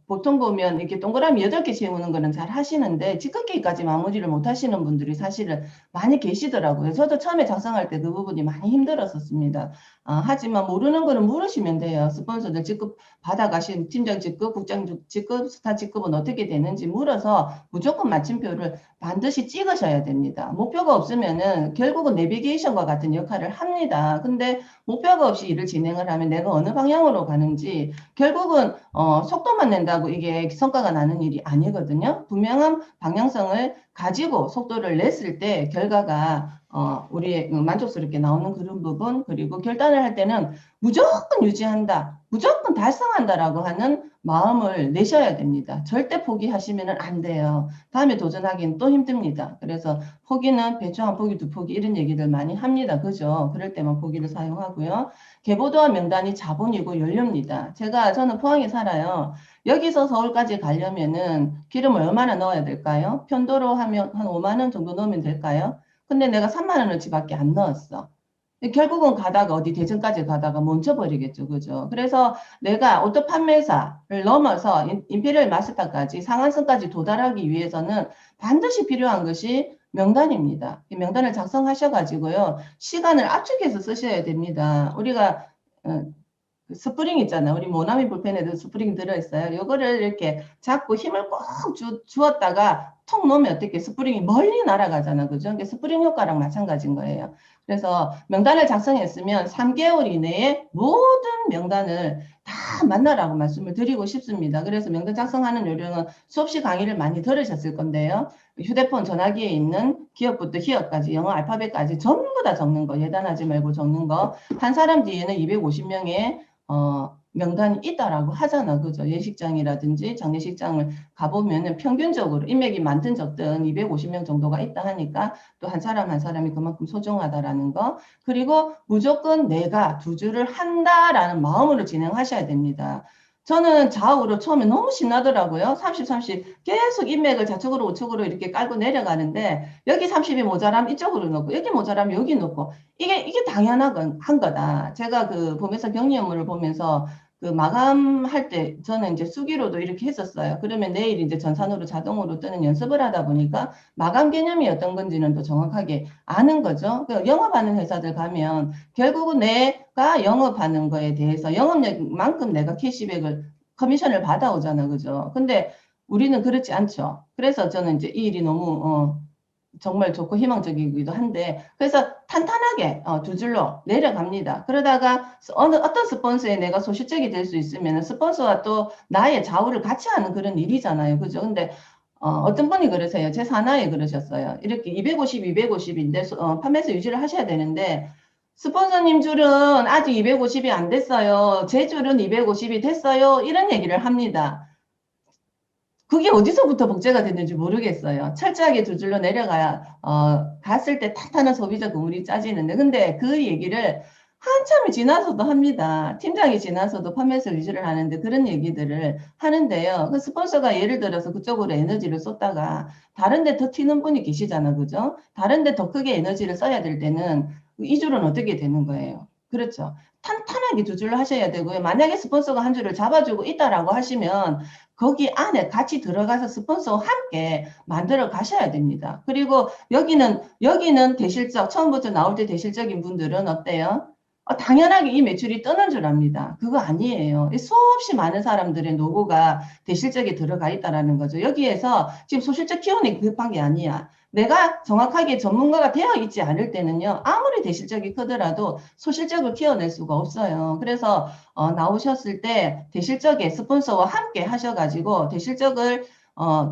[SPEAKER 1] 보통 보면 이렇게 동그라미 8개 채우는 거는 잘 하시는데 직급계까지 마무리를 못 하시는 분들이 사실은 많이 계시더라고요. 저도 처음에 작성할 때 그 부분이 많이 힘들었었습니다. 하지만 모르는 거는 물으시면 돼요. 스폰서들 직급 받아가신 팀장 직급, 국장 직급, 스타 직급은 어떻게 되는지 물어서 무조건 마침표를 반드시 찍으셔야 됩니다. 목표가 없으면은 결국은 내비게이션과 같은 역할을 합니다. 근데 목표가 없이 일을 진행을 하면 내가 어느 방향으로 가는지 결국은 속도만 낸다고 이게 성과가 나는 일이 아니거든요. 분명한 방향성을 가지고 속도를 냈을 때 결과가 우리의 만족스럽게 나오는 그런 부분, 그리고 결단을 할 때는 무조건 유지한다, 무조건 달성한다라고 하는 마음을 내셔야 됩니다. 절대 포기하시면 안 돼요. 다음에 도전하기는 또 힘듭니다. 그래서 포기는 배추 한 포기, 두 포기 이런 얘기들 많이 합니다. 그죠? 그럴 때만 포기를 사용하고요. 계보도와 명단이 자본이고 연료입니다. 저는 포항에 살아요. 여기서 서울까지 가려면은 기름을 얼마나 넣어야 될까요? 편도로 하면 한 5만 원 정도 넣으면 될까요? 근데 내가 3만 원어치밖에 안 넣었어. 결국은 가다가 어디 대전까지 가다가 멈춰버리겠죠. 그죠? 그래서 내가 오토 판매사를 넘어서 임페리얼 마스터까지 상한선까지 도달하기 위해서는 반드시 필요한 것이 명단입니다. 이 명단을 작성하셔가지고요. 시간을 압축해서 쓰셔야 됩니다. 우리가 그 스프링 있잖아. 우리 모나미 볼펜에도 스프링 들어있어요. 요거를 이렇게 잡고 힘을 꼭 주었다가 톡 놓으면 어떻게 스프링이 멀리 날아가잖아. 그죠? 그게 스프링 효과랑 마찬가지인 거예요. 그래서 명단을 작성했으면 3개월 이내에 모든 명단을 다 만나라고 말씀을 드리고 싶습니다. 그래서 명단 작성하는 요령은 수없이 강의를 많이 들으셨을 건데요. 휴대폰 전화기에 있는 기업부터 희역까지 영어 알파벳까지 전부 다 적는 거. 예단하지 말고 적는 거. 한 사람 뒤에는 250명의 명단이 있다라고 하잖아. 그죠? 예식장이라든지 장례식장을 가보면은 평균적으로 인맥이 많든 적든 250명 정도가 있다 하니까 또 한 사람 한 사람이 그만큼 소중하다라는 거. 그리고 무조건 내가 두 줄을 한다라는 마음으로 진행하셔야 됩니다. 저는 좌우로 처음에 너무 신나더라고요. 30, 30 계속 인맥을 좌측으로 우측으로 이렇게 깔고 내려가는데 여기 30이 모자라면 이쪽으로 넣고 여기 모자라면 여기 넣고 이게 당연한 한 거다. 제가 그 보면서 격리 업무를 보면서 그 마감할 때 저는 이제 수기로도 이렇게 했었어요. 그러면 내일 이제 전산으로 자동으로 뜨는 연습을 하다 보니까 마감 개념이 어떤 건지는 또 정확하게 아는 거죠. 그 영업하는 회사들 가면 결국은 내가 영업하는 거에 대해서 영업력만큼 내가 캐시백을 커미션을 받아오잖아. 그죠? 근데 우리는 그렇지 않죠. 그래서 저는 이제 이 일이 너무 정말 좋고 희망적이기도 한데 그래서 탄탄하게 두 줄로 내려갑니다. 그러다가 어떤 스폰서에 내가 소실적이 될 수 있으면 스폰서와 또 나의 좌우를 같이 하는 그런 일이잖아요. 그죠? 근데 어떤 분이 그러세요. 제 사나에 그러셨어요. 이렇게 250, 250인데 판매서 유지를 하셔야 되는데 스폰서님 줄은 아직 250이 안 됐어요. 제 줄은 250이 됐어요. 이런 얘기를 합니다. 그게 어디서부터 복제가 됐는지 모르겠어요. 철저하게 두 줄로 내려가야 갔을 때 탄탄한 소비자 구물이 짜지는데 근데 그 얘기를 한참이 지나서도 합니다. 팀장이 지나서도 판매서 유지를 하는데 그런 얘기들을 하는데요. 그 스폰서가 예를 들어서 그쪽으로 에너지를 쏟다가 다른 데 더 튀는 분이 계시잖아. 그죠? 다른 데 더 크게 에너지를 써야 될 때는 이 줄은 어떻게 되는 거예요? 그렇죠. 탄탄하게 두 줄로 하셔야 되고요. 만약에 스폰서가 한 줄을 잡아주고 있다라고 하시면 거기 안에 같이 들어가서 스폰서와 함께 만들어 가셔야 됩니다. 그리고 여기는 대실적, 처음부터 나올 때 대실적인 분들은 어때요? 당연하게 이 매출이 뜨는 줄 압니다. 그거 아니에요. 수없이 많은 사람들의 노고가 대실적에 들어가 있다는 거죠. 여기에서 지금 소실적 키우는 급한 게 아니야. 내가 정확하게 전문가가 되어 있지 않을 때는요, 아무리 대실적이 크더라도 소실적을 키워낼 수가 없어요. 그래서 나오셨을 때 대실적의 스폰서와 함께 하셔가지고 대실적을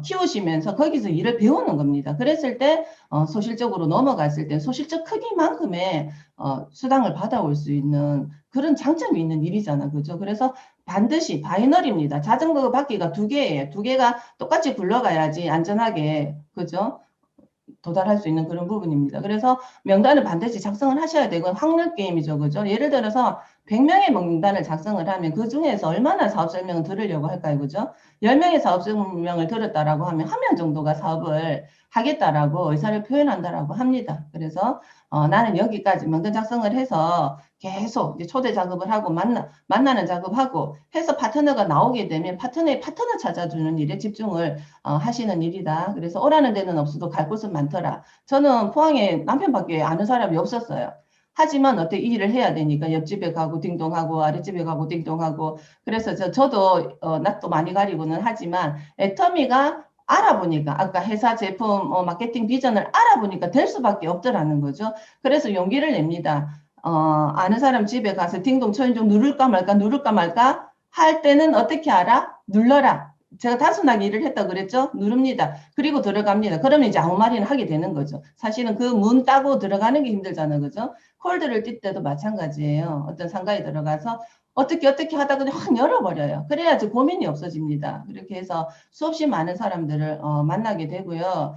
[SPEAKER 1] 키우시면서 거기서 일을 배우는 겁니다. 그랬을 때 소실적으로 넘어갔을 때 소실적 크기만큼의 수당을 받아올 수 있는 그런 장점이 있는 일이잖아. 그죠? 그래서 반드시 바이너리입니다. 자전거 바퀴가 두 개예요. 두 개가 똑같이 굴러가야지 안전하게, 그죠? 도달할 수 있는 그런 부분입니다. 그래서 명단을 반드시 작성을 하셔야 되고 확률 게임이죠. 그죠? 예를 들어서 100명의 명단을 작성을 하면 그 중에서 얼마나 사업 설명을 들으려고 할까요? 그죠? 10명의 사업 설명을 들었다라고 하면 한 명 정도가 사업을 하겠다라고 의사를 표현한다라고 합니다. 그래서 나는 여기까지 명단 작성을 해서 계속 이제 초대 작업을 하고 만나는 작업하고 해서 파트너가 나오게 되면 파트너 찾아주는 일에 집중을 하시는 일이다. 그래서 오라는 데는 없어도 갈 곳은 많더라. 저는 포항에 남편밖에 아는 사람이 없었어요. 하지만 어떻게 이 일을 해야 되니까 옆집에 가고 딩동하고 아랫집에 가고 딩동하고 그래서 저도 낯도 많이 가리고는 하지만 애터미가 알아보니까 아까 회사 제품 마케팅 비전을 알아보니까 될 수밖에 없더라는 거죠. 그래서 용기를 냅니다. 아는 사람 집에 가서 딩동 초인종 누를까 말까 누를까 말까 할 때는 어떻게 알아? 눌러라. 제가 단순하게 일을 했다 그랬죠? 누릅니다. 그리고 들어갑니다. 그러면 이제 아무 말이나 하게 되는 거죠. 사실은 그 문 따고 들어가는 게 힘들잖아요. 그죠? 콜드를 뛸 때도 마찬가지예요. 어떤 상가에 들어가서 어떻게 하다가 확 열어버려요. 그래야지 고민이 없어집니다. 그렇게 해서 수없이 많은 사람들을 만나게 되고요.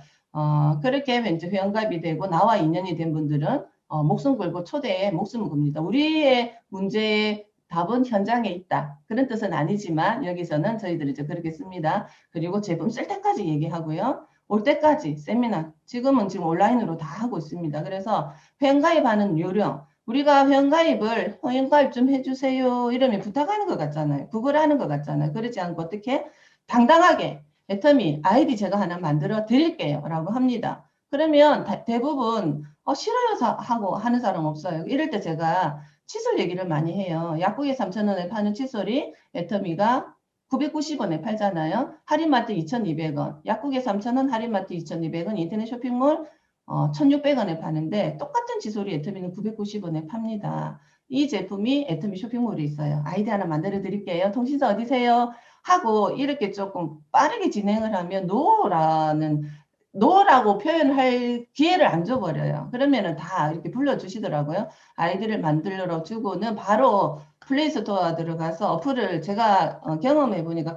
[SPEAKER 1] 그렇게 이제 회원가입이 되고 나와 인연이 된 분들은 목숨 걸고 초대에 목숨을 겁니다. 우리의 문제의 답은 현장에 있다. 그런 뜻은 아니지만 여기서는 저희들이 이제 그렇게 씁니다. 그리고 제품 쓸 때까지 얘기하고요. 올 때까지 세미나 지금은 지금 온라인으로 다 하고 있습니다. 그래서 회원가입하는 요령 우리가 회원가입 좀 해주세요 이러면 부탁하는 것 같잖아요. 구걸하는 것 같잖아요. 그러지 않고 어떻게 당당하게 애터미 아이디 제가 하나 만들어 드릴게요 라고 합니다. 그러면 대부분 싫어요 하고 하는 사람 없어요. 이럴 때 제가 칫솔 얘기를 많이 해요. 약국에 3,000원에 파는 칫솔이 애터미가 990원에 팔잖아요. 할인마트 2,200원, 약국에 3,000원, 할인마트 2,200원, 인터넷 쇼핑몰 1,600원에 파는데 똑같은 칫솔이 애터미는 990원에 팝니다. 이 제품이 애터미 쇼핑몰에 있어요. 아이디 하나 만들어 드릴게요. 통신사 어디세요? 하고 이렇게 조금 빠르게 진행을 하면 노라고 표현할 기회를 안 줘버려요. 그러면은 다 이렇게 불러주시더라고요. 아이디를 만들어 주고는 바로 플레이스토어 들어가서 어플을 제가 경험해 보니까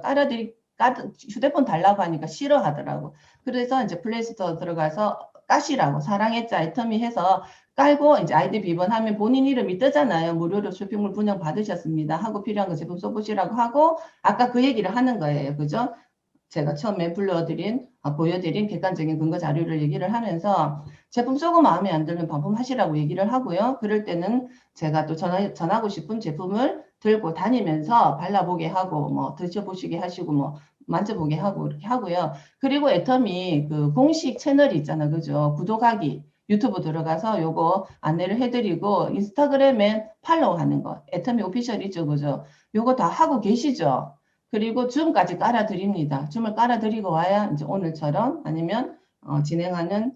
[SPEAKER 1] 휴대폰 달라고 하니까 싫어하더라고. 그래서 이제 플레이스토어 들어가서 까시라고 사랑했자 애터미 해서 깔고 이제 아이디 비번하면 본인 이름이 뜨잖아요. 무료로 쇼핑몰 분양 받으셨습니다 하고 필요한 거 제품 써보시라고 하고 아까 그 얘기를 하는 거예요. 그죠? 제가 처음에 보여드린 객관적인 근거 자료를 얘기를 하면서 제품 쓰고 마음에 안 들면 반품하시라고 얘기를 하고요. 그럴 때는 제가 또 전하고 싶은 제품을 들고 다니면서 발라보게 하고, 뭐, 드셔보시게 하시고, 뭐, 만져보게 하고, 이렇게 하고요. 그리고 애터미 그 공식 채널이 있잖아. 그죠? 구독하기. 유튜브 들어가서 요거 안내를 해드리고, 인스타그램에 팔로우 하는 거. 애터미 오피셜이죠. 그죠? 요거 다 하고 계시죠? 그리고 줌까지 깔아드립니다. 줌을 깔아드리고 와야 이제 오늘처럼 아니면 진행하는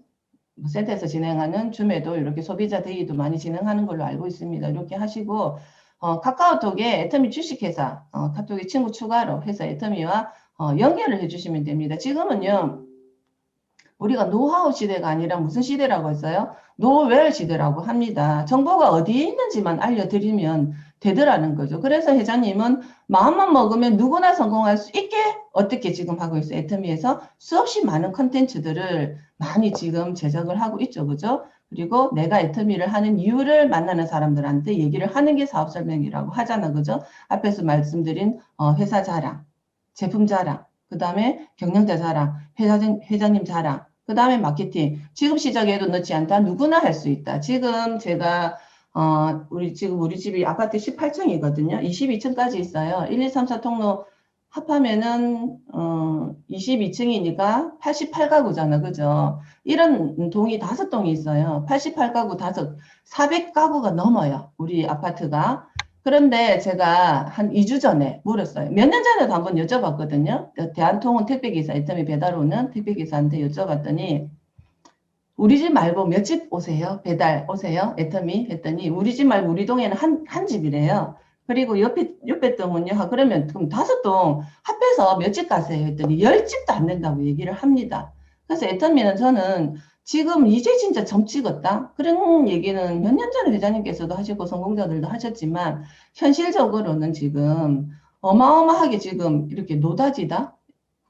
[SPEAKER 1] 센터에서 진행하는 줌에도 이렇게 소비자 데이도 많이 진행하는 걸로 알고 있습니다. 이렇게 하시고 카카오톡에 애터미 주식회사 카톡에 친구 추가로 해서 애터미와 연결을 해주시면 됩니다. 지금은요. 우리가 노하우 시대가 아니라 무슨 시대라고 했어요? 노웰 시대라고 합니다. 정보가 어디에 있는지만 알려드리면 되더라는 거죠. 그래서 회장님은 마음만 먹으면 누구나 성공할 수 있게 어떻게 지금 하고 있어요? 애터미에서 수없이 많은 컨텐츠들을 많이 지금 제작을 하고 있죠. 그죠? 그리고 내가 애터미를 하는 이유를 만나는 사람들한테 얘기를 하는 게 사업 설명이라고 하잖아. 그죠? 앞에서 말씀드린 회사 자랑, 제품 자랑, 그 다음에 경영자 자랑, 회장님 자랑, 그 다음에 마케팅. 지금 시작해도 늦지 않다. 누구나 할 수 있다. 지금 제가, 우리 집이 아파트 18층이거든요. 22층까지 있어요. 1, 2, 3, 4 통로 합하면은, 22층이니까 88가구잖아. 그죠? 이런 동이 5동이 있어요. 88가구 400가구가 넘어요. 우리 아파트가. 그런데 제가 한 2주 전에 물었어요. 몇 년 전에도 한번 여쭤봤거든요. 대한통운 택배기사, 애터미 배달 오는 택배기사한테 여쭤봤더니 우리 집 말고 몇 집 오세요? 배달 오세요? 애터미? 했더니 우리 집 말고 우리 동에는 한 집이래요. 그리고 옆에 동은요. 그러면 그럼 5동 합해서 몇 집 가세요? 했더니 10집도 안 된다고 얘기를 합니다. 그래서 애터미는 저는 지금 이제 진짜 점 찍었다? 그런 얘기는 몇 년 전에 회장님께서도 하셨고 성공자들도 하셨지만 현실적으로는 지금 어마어마하게 지금 이렇게 노다지다?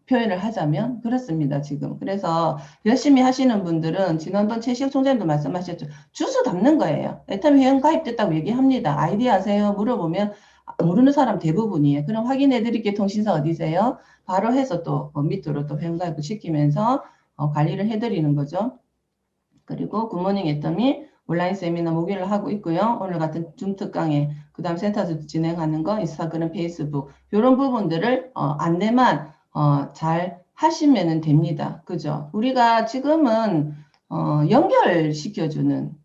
[SPEAKER 1] 표현을 하자면 그렇습니다, 지금. 그래서 열심히 하시는 분들은 지난번 최시혁 총장님도 말씀하셨죠. 주소 담는 거예요. 애터미 회원 가입됐다고 얘기합니다. 아이디 아세요? 물어보면 모르는 사람 대부분이에요. 그럼 확인해 드릴게요. 통신사 어디세요? 바로 해서 또 밑으로 또 회원 가입을 시키면서 관리를 해드리는 거죠. 그리고 굿모닝 애터미 온라인 세미나 목요일을 하고 있고요. 오늘 같은 줌 특강에 그 다음 센터에서 진행하는 거 인스타그램, 페이스북 이런 부분들을 안내만 잘 하시면 됩니다. 그죠? 우리가 지금은 연결시켜주는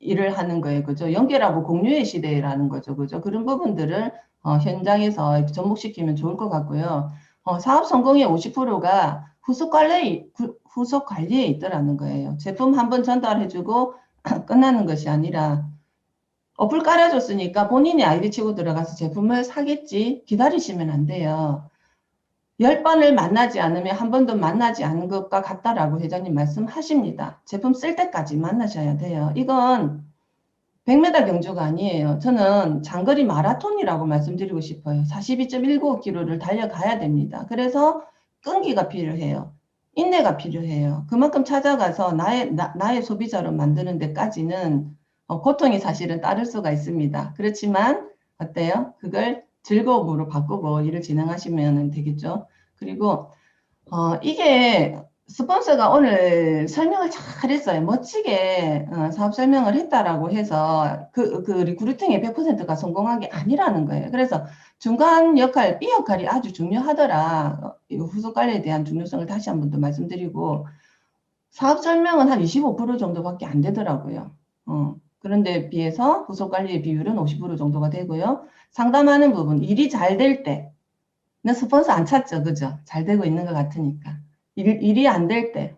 [SPEAKER 1] 일을 하는 거예요. 그죠? 연결하고 공유의 시대라는 거죠. 그죠? 그런 부분들을 현장에서 접목시키면 좋을 것 같고요. 사업 성공의 50%가 후속 관리에 있더라는 거예요. 제품 한번 전달해주고 끝나는 것이 아니라 어플 깔아줬으니까 본인이 아이디 치고 들어가서 제품을 사겠지. 기다리시면 안 돼요. 10번을 만나지 않으면 한 번도 만나지 않은 것과 같다라고 회장님 말씀하십니다. 제품 쓸 때까지 만나셔야 돼요. 이건 100m 경주가 아니에요. 저는 장거리 마라톤이라고 말씀드리고 싶어요. 42.195km를 달려가야 됩니다. 그래서 끈기가 필요해요. 인내가 필요해요. 그만큼 찾아가서 나의 소비자로 만드는 데까지는 고통이 사실은 따를 수가 있습니다. 그렇지만 어때요? 그걸 즐거움으로 바꾸고 일을 진행하시면 되겠죠. 그리고 이게 스폰서가 오늘 설명을 잘 했어요. 멋지게 사업 설명을 했다라고 해서 그 리크루팅의 100%가 성공한 게 아니라는 거예요. 그래서 중간 역할, B 역할이 아주 중요하더라. 이거 후속 관리에 대한 중요성을 다시 한 번 더 말씀드리고 사업 설명은 한 25% 정도밖에 안 되더라고요. 그런데 비해서 후속 관리의 비율은 50% 정도가 되고요. 상담하는 부분, 일이 잘 될 때, 나 스폰서 안 찾죠, 그죠? 잘 되고 있는 것 같으니까. 일이 안 될 때,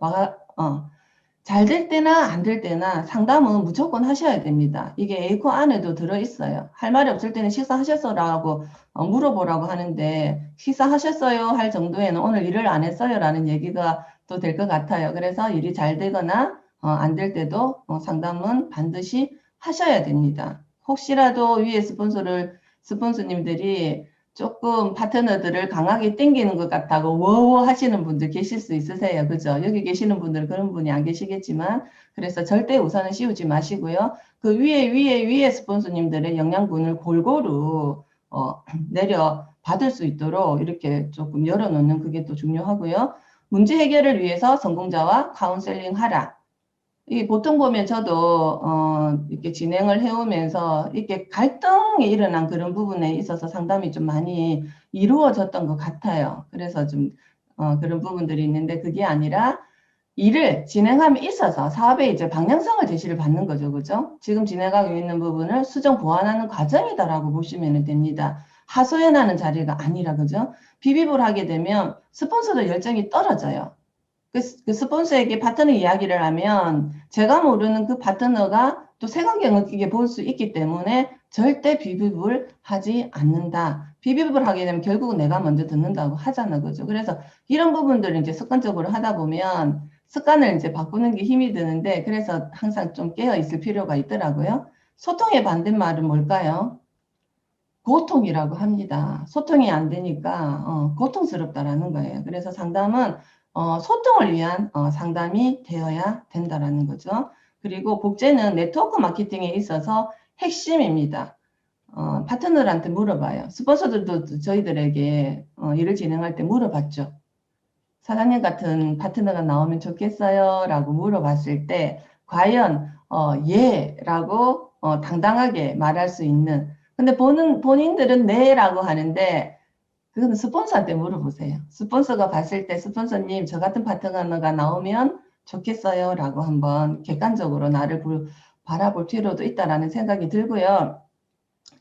[SPEAKER 1] 잘 될 때나 안 될 때나 상담은 무조건 하셔야 됩니다. 이게 A코 안에도 들어있어요. 할 말이 없을 때는 식사하셨어라고 물어보라고 하는데 식사하셨어요 할 정도에는 오늘 일을 안 했어요 라는 얘기가 또 될 것 같아요. 그래서 일이 잘 되거나 안 될 때도 상담은 반드시 하셔야 됩니다. 혹시라도 위에 스폰서님들이 조금 파트너들을 강하게 땡기는 것 같다고 워워 하시는 분들 계실 수 있으세요. 그죠? 여기 계시는 분들은 그런 분이 안 계시겠지만 그래서 절대 우선은 씌우지 마시고요. 그 위에 스폰서님들의 영양분을 골고루 내려 받을 수 있도록 이렇게 조금 열어놓는 그게 또 중요하고요. 문제 해결을 위해서 성공자와 카운셀링 하라. 이 보통 보면 저도 이렇게 진행을 해오면서 이렇게 갈등이 일어난 그런 부분에 있어서 상담이 좀 많이 이루어졌던 것 같아요. 그래서 좀 그런 부분들이 있는데 그게 아니라 일을 진행함에 있어서 사업에 이제 방향성을 제시를 받는 거죠. 그죠? 지금 진행하고 있는 부분을 수정 보완하는 과정이다라고 보시면 됩니다. 하소연하는 자리가 아니라 그죠? 비비볼 하게 되면 스폰서도 열정이 떨어져요. 그 스폰서에게 파트너 이야기를 하면 제가 모르는 그 파트너가 또 색안경을 끼게 볼 수 있기 때문에 절대 비비블 하지 않는다. 비비블 하게 되면 결국은 내가 먼저 듣는다고 하잖아. 그죠? 그래서 이런 부분들을 이제 습관적으로 하다 보면 습관을 이제 바꾸는 게 힘이 드는데 그래서 항상 좀 깨어 있을 필요가 있더라고요. 소통의 반대말은 뭘까요? 고통이라고 합니다. 소통이 안 되니까 고통스럽다라는 거예요. 그래서 상담은 소통을 위한 상담이 되어야 된다라는 거죠. 그리고 복제는 네트워크 마케팅에 있어서 핵심입니다. 파트너들한테 물어봐요. 스폰서들도 저희들에게 일을 진행할 때 물어봤죠. 사장님 같은 파트너가 나오면 좋겠어요? 라고 물어봤을 때 과연 예 라고 당당하게 말할 수 있는 근데 본인들은 네 라고 하는데 그건 스폰서한테 물어보세요. 스폰서가 봤을 때 스폰서님 저 같은 파트너가 나오면 좋겠어요 라고 한번 객관적으로 나를 바라볼 필요도 있다라는 생각이 들고요.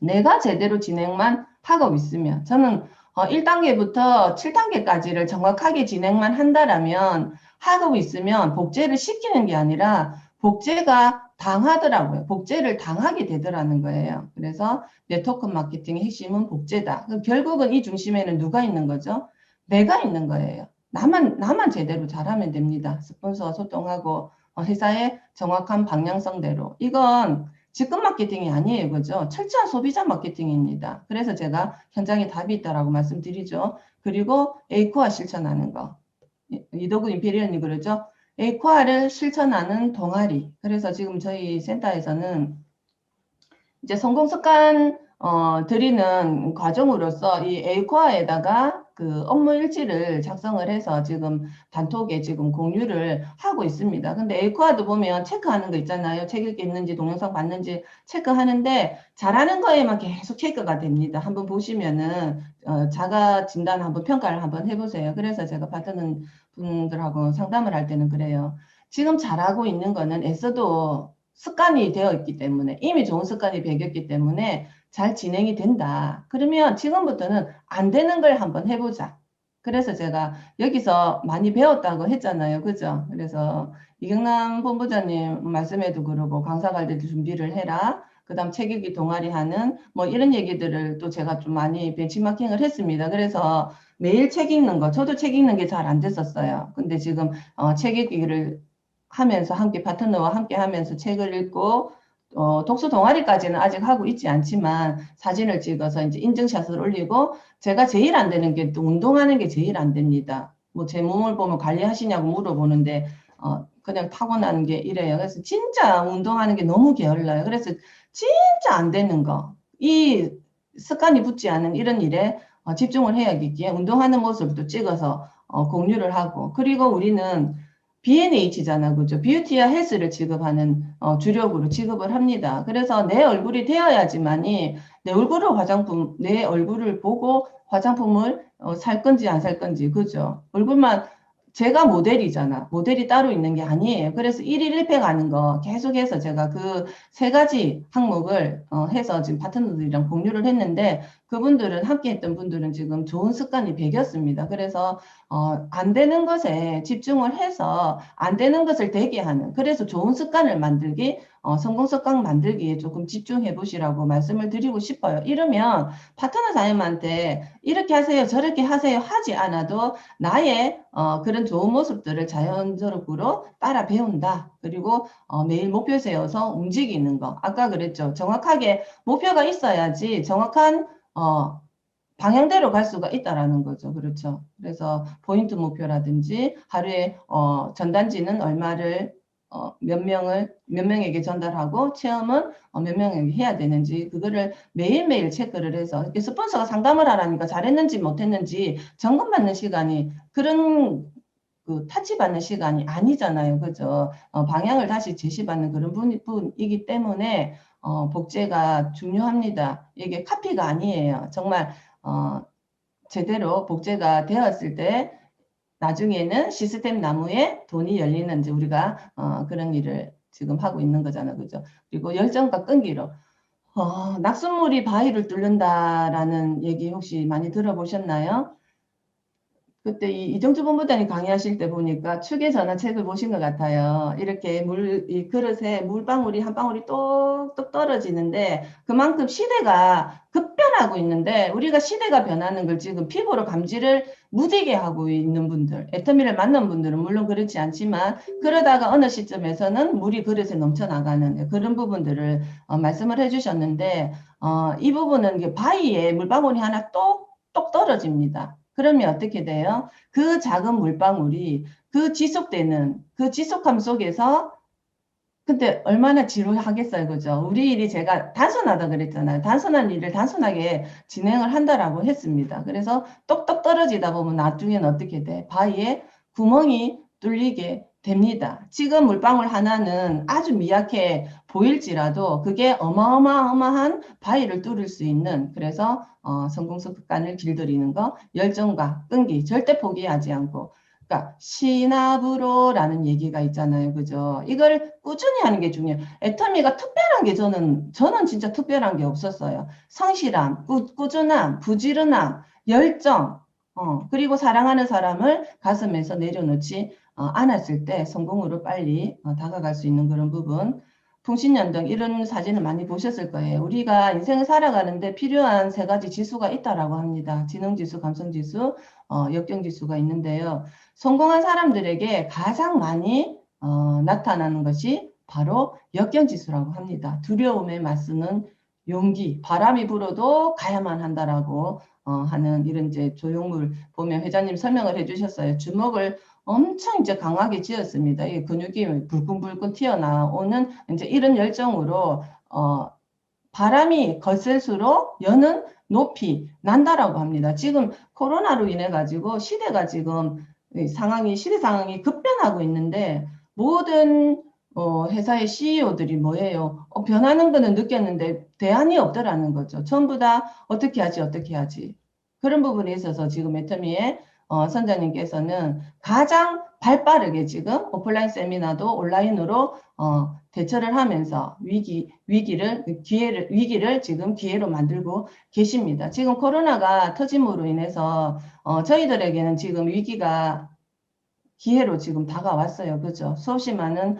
[SPEAKER 1] 내가 제대로 진행만 하고 있으면 저는 1단계부터 7단계까지를 정확하게 진행만 한다라면 하고 있으면 복제를 시키는 게 아니라 복제가 당하더라고요. 복제를 당하게 되더라는 거예요. 그래서 네트워크 마케팅의 핵심은 복제다. 결국은 이 중심에는 누가 있는 거죠? 내가 있는 거예요. 나만 제대로 잘하면 됩니다. 스폰서와 소통하고 회사의 정확한 방향성대로. 이건 직급 마케팅이 아니에요. 그죠? 철저한 소비자 마케팅입니다. 그래서 제가 현장에 답이 있다라고 말씀드리죠. 그리고 에이코아 실천하는 거. 이도구 임페리언이 그러죠. 에이코아를 실천하는 동아리. 그래서 지금 저희 센터에서는 이제 성공 습관 들이는 과정으로서 이 에이코아에다가 그 업무 일지를 작성을 해서 지금 단톡에 지금 공유를 하고 있습니다. 근데 에이코아도 보면 체크하는 거 있잖아요. 책 읽기 있는지 동영상 봤는지 체크하는데 잘하는 거에만 계속 체크가 됩니다. 한번 보시면은 자가 진단 한번 평가를 한번 해보세요. 그래서 제가 받는 분들하고 상담을 할 때는 그래요. 지금 잘하고 있는 거는 애써도 습관이 되어 있기 때문에 이미 좋은 습관이 배겼기 때문에 잘 진행이 된다. 그러면 지금부터는 안 되는 걸 한번 해보자. 그래서 제가 여기서 많이 배웠다고 했잖아요. 그죠? 그래서 이경남 본부장님 말씀에도 그러고 강사 갈 때도 준비를 해라. 그 다음 책 읽기 동아리 하는 뭐 이런 얘기들을 또 제가 좀 많이 벤치마킹을 했습니다. 그래서 매일 책 읽는 거, 저도 책 읽는 게 잘 안 됐었어요. 근데 지금 책 읽기를 하면서 함께 파트너와 함께 하면서 책을 읽고 독서 동아리까지는 아직 하고 있지 않지만 사진을 찍어서 이제 인증샷을 올리고 제가 제일 안 되는 게 또 운동하는 게 제일 안 됩니다. 뭐 제 몸을 보면 관리하시냐고 물어보는데 그냥 타고나는 게 이래요. 그래서 진짜 운동하는 게 너무 게을러요. 그래서 진짜 안 되는 거. 이 습관이 붙지 않은 이런 일에 집중을 해야겠기에 운동하는 모습도 찍어서 공유를 하고 그리고 우리는 B&H잖아, 그죠? 뷰티와 헬스를 지급하는 주력으로 지급을 합니다. 그래서 내 얼굴이 되어야지만이 내 얼굴을 보고 화장품을 살 건지 안 살 건지, 그죠? 얼굴만 제가 모델이잖아. 모델이 따로 있는 게 아니에요. 그래서 1일 1팩 하는 거 계속해서 제가 그 세 가지 항목을 해서 지금 파트너들이랑 공유를 했는데 그분들은 함께 했던 분들은 지금 좋은 습관이 배겼습니다. 그래서 안 되는 것에 집중을 해서 안 되는 것을 되게 하는 그래서 좋은 습관을 만들기 성공 습관 만들기에 조금 집중해 보시라고 말씀을 드리고 싶어요. 이러면 파트너 자녀한테 이렇게 하세요, 저렇게 하세요 하지 않아도 나의 그런 좋은 모습들을 자연스럽고 따라 배운다. 그리고 매일 목표 세워서 움직이는 거. 아까 그랬죠. 정확하게 목표가 있어야지 정확한 방향대로 갈 수가 있다라는 거죠. 그렇죠. 그래서 포인트 목표라든지 하루에 전단지는 얼마를 몇 명에게 전달하고 체험은 몇 명에게 해야 되는지 그거를 매일매일 체크를 해서 이렇게 스폰서가 상담을 하라니까 잘했는지 못했는지 점검받는 시간이 그런 그 타치받는 시간이 아니잖아요. 그죠? 방향을 다시 제시받는 그런 분이기 때문에 복제가 중요합니다. 이게 카피가 아니에요. 정말 제대로 복제가 되었을 때 나중에는 시스템 나무에 돈이 열리는 이제 우리가 그런 일을 지금 하고 있는 거잖아요. 그죠? 그리고 열정과 끈기로 낙숫물이 바위를 뚫는다라는 얘기 혹시 많이 들어보셨나요? 그때 이정주 본부장이 강의하실 때 보니까 축의 전환 책을 보신 것 같아요. 이렇게 이 그릇에 물방울이 한 방울이 똑똑 떨어지는데 그만큼 시대가 급변하고 있는데 우리가 시대가 변하는 걸 지금 피부로 감지를 무디게 하고 있는 분들, 애터미를 만난 분들은 물론 그렇지 않지만 그러다가 어느 시점에서는 물이 그릇에 넘쳐나가는 그런 부분들을 말씀을 해주셨는데 이 부분은 바위에 물방울이 하나 똑똑 떨어집니다. 그러면 어떻게 돼요? 그 작은 물방울이 그 지속함 속에서 근데 얼마나 지루하겠어요, 그죠? 우리 일이 제가 단순하다 그랬잖아요. 단순한 일을 단순하게 진행을 한다라고 했습니다. 그래서 똑똑 떨어지다 보면 나중에는 어떻게 돼? 바위에 구멍이 뚫리게 됩니다. 지금 물방울 하나는 아주 미약해 보일지라도 그게 어마어마한 바위를 뚫을 수 있는 그래서 성공 습관을 길들이는 거, 열정과 끈기 절대 포기하지 않고 그러니까 시나브로라는 얘기가 있잖아요. 그죠? 이걸 꾸준히 하는 게 중요해요. 애터미가 특별한 게 저는 진짜 특별한 게 없었어요. 성실함, 꾸준함, 부지런함, 열정, 그리고 사랑하는 사람을 가슴에서 내려놓지 않았을 때 성공으로 빨리 다가갈 수 있는 그런 부분. 풍신연등 이런 사진을 많이 보셨을 거예요. 우리가 인생을 살아가는데 필요한 세 가지 지수가 있다라고 합니다. 지능지수, 감성지수, 역경지수가 있는데요. 성공한 사람들에게 가장 많이 나타나는 것이 바로 역경지수라고 합니다. 두려움에 맞서는 용기, 바람이 불어도 가야만 한다라고 하는 이런 이제 조형물 보면 회장님 설명을 해주셨어요. 주먹을 엄청 이제 강하게 쥐었습니다. 이 근육이 불끈불끈 튀어나오는 이제 이런 열정으로 바람이 거셀수록 여는 높이 난다라고 합니다. 지금 코로나로 인해 가지고 시대가 지금 시대 상황이 급변하고 있는데 모든 회사의 CEO들이 뭐예요? 변하는 거는 느꼈는데 대안이 없더라는 거죠. 전부 다 어떻게 하지, 어떻게 하지. 그런 부분에 있어서 지금 애터미의 선장님께서는 가장 발빠르게 지금 오프라인 세미나도 온라인으로 대처를 하면서 위기를 지금 기회로 만들고 계십니다. 지금 코로나가 터짐으로 인해서 저희들에게는 지금 위기가 기회로 지금 다가왔어요. 그죠? 수없이 많은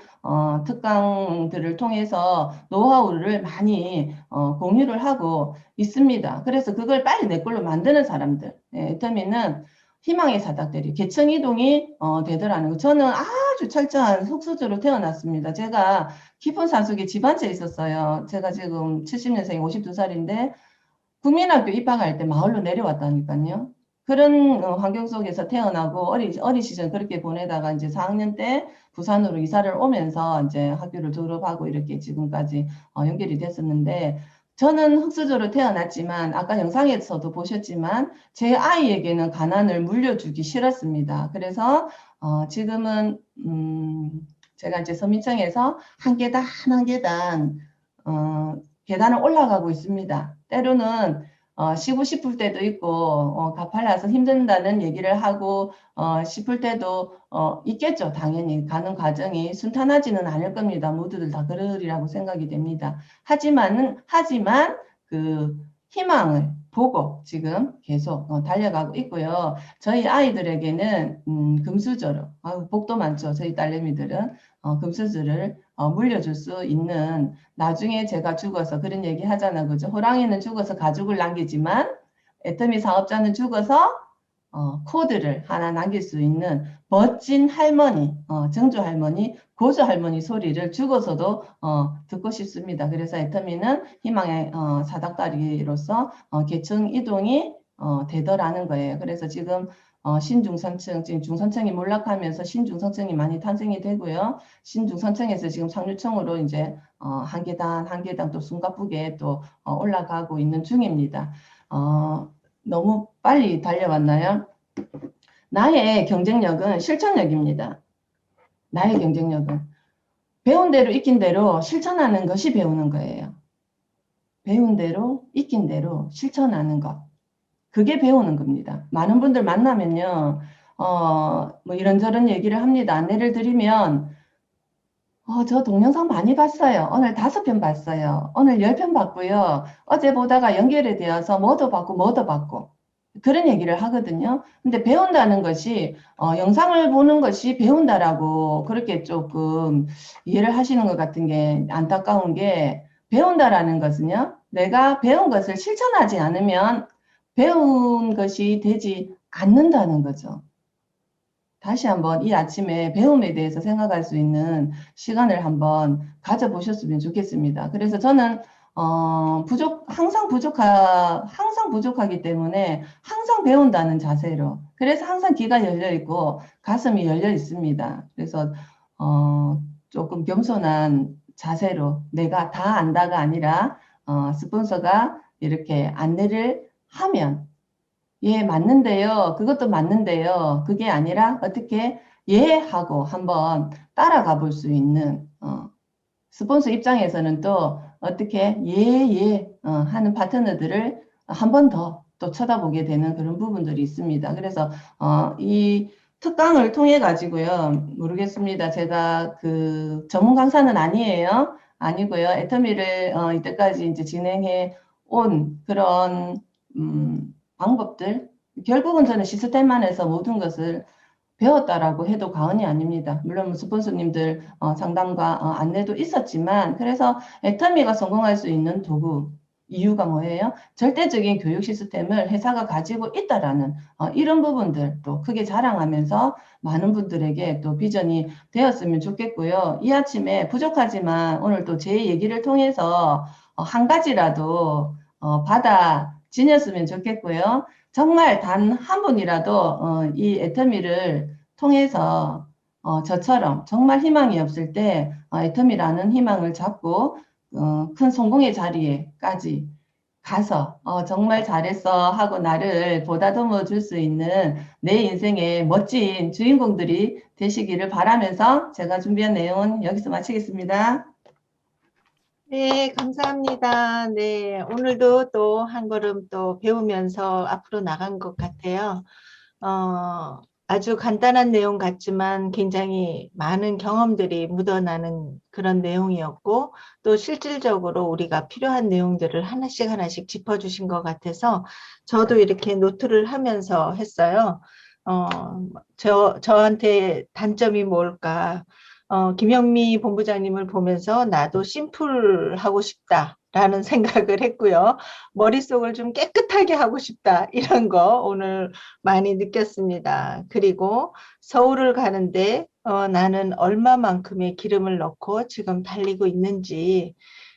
[SPEAKER 1] 특강들을 통해서 노하우를 많이 공유를 하고 있습니다. 그래서 그걸 빨리 내 걸로 만드는 사람들. 애터미는 희망의 사닥들이 계층 이동이 되더라는 거. 저는 아주 철저한 흙수저로 태어났습니다. 제가 깊은 산속에 집 앉아 있었어요. 제가 지금 70년생 52살인데 국민학교 입학할 때 마을로 내려왔다니까요. 그런 환경 속에서 태어나고 어린 시절 그렇게 보내다가 이제 4학년 때 부산으로 이사를 오면서 이제 학교를 졸업하고 이렇게 지금까지 연결이 됐었는데 저는 흙수저로 태어났지만 아까 영상에서도 보셨지만 제 아이에게는 가난을 물려주기 싫었습니다. 그래서 지금은 제가 이제 서민청에서 한 계단 한 계단 계단을 올라가고 있습니다. 때로는 쉬고 싶을 때도 있고, 가팔라서 힘든다는 얘기를 하고, 싶을 때도, 있겠죠. 당연히 가는 과정이 순탄하지는 않을 겁니다. 모두들 다 그러리라고 생각이 됩니다. 하지만, 그, 희망을 보고 지금 계속 달려가고 있고요. 저희 아이들에게는, 금수저로, 복도 많죠. 저희 딸내미들은, 금수저를 물려줄 수 있는 나중에 제가 죽어서 그런 얘기 하잖아. 그죠? 호랑이는 죽어서 가죽을 남기지만 애터미 사업자는 죽어서 코드를 하나 남길 수 있는 멋진 할머니, 정주 할머니, 고조 할머니 소리를 죽어서도 듣고 싶습니다. 그래서 애터미는 희망의 사닥다리로서 계층 이동이 되더라는 거예요. 그래서 지금 신중선층, 지금 중선층이 몰락하면서 신중선층이 많이 탄생이 되고요. 신중선층에서 지금 상류층으로 이제 한 계단 한 계단 또 숨가쁘게 또 올라가고 있는 중입니다. 너무 빨리 달려왔나요? 나의 경쟁력은 실천력입니다. 나의 경쟁력은 배운 대로 익힌 대로 실천하는 것이 배우는 거예요. 배운 대로 익힌 대로 실천하는 것. 그게 배우는 겁니다. 많은 분들 만나면요. 뭐 이런저런 얘기를 합니다. 안내를 드리면 저 동영상 많이 봤어요. 오늘 5편 봤어요. 오늘 10편 봤고요. 어제 보다가 연결이 되어서 뭐도 봤고 뭐도 봤고 그런 얘기를 하거든요. 근데 배운다는 것이 영상을 보는 것이 배운다라고 그렇게 조금 이해를 하시는 것 같은 게 안타까운 게 배운다라는 것은요. 내가 배운 것을 실천하지 않으면 배운 것이 되지 않는다는 거죠. 다시 한번 이 아침에 배움에 대해서 생각할 수 있는 시간을 한번 가져보셨으면 좋겠습니다. 그래서 저는 항상 부족하기 때문에 항상 배운다는 자세로, 그래서 항상 귀가 열려 있고 가슴이 열려 있습니다. 그래서 조금 겸손한 자세로 내가 다 안다가 아니라 스폰서가 이렇게 안내를 하면 예, 맞는데요. 그것도 맞는데요. 그게 아니라 어떻게 예 하고 한번 따라가 볼 수 있는 스폰서 입장에서는 또 어떻게 예 하는 파트너들을 한 번 더 또 쳐다보게 되는 그런 부분들이 있습니다. 그래서 이 특강을 통해 가지고요. 모르겠습니다. 제가 그 전문 강사는 아니에요. 아니고요. 애터미를 이때까지 이제 진행해 온 그런 방법들, 결국은 저는 시스템만에서 모든 것을 배웠다라고 해도 과언이 아닙니다. 물론 뭐 스폰서님들 상담과 안내도 있었지만, 그래서 애터미가 성공할 수 있는 도구, 이유가 뭐예요? 절대적인 교육 시스템을 회사가 가지고 있다라는 이런 부분들 또 크게 자랑하면서 많은 분들에게 또 비전이 되었으면 좋겠고요. 이 아침에 부족하지만 오늘 또 제 얘기를 통해서 한 가지라도 받아 지녔으면 좋겠고요. 정말 단 한 분이라도 이 애터미를 통해서 저처럼 정말 희망이 없을 때 애터미라는 희망을 잡고 큰 성공의 자리에까지 가서 정말 잘했어 하고 나를 보다듬어 줄 수 있는 내 인생의 멋진 주인공들이 되시기를 바라면서 제가 준비한 내용은 여기서 마치겠습니다.
[SPEAKER 2] 네, 감사합니다. 네, 오늘도 또 한 걸음 또 배우면서 앞으로 나간 것 같아요. 아주 간단한 내용 같지만 굉장히 많은 경험들이 묻어나는 그런 내용이었고, 또 실질적으로 우리가 필요한 내용들을 하나씩 하나씩 짚어주신 것 같아서 저도 이렇게 노트를 하면서 했어요. 저한테 단점이 뭘까? 김영미 본부장님을 보면서 나도 심플하고 싶다라는 생각을 했고요. 머릿속을 좀 깨끗하게 하고 싶다 이런 거 오늘 많이 느꼈습니다. 그리고 서울을 가는데 나는 얼마만큼의 기름을 넣고 지금 달리고 있는지,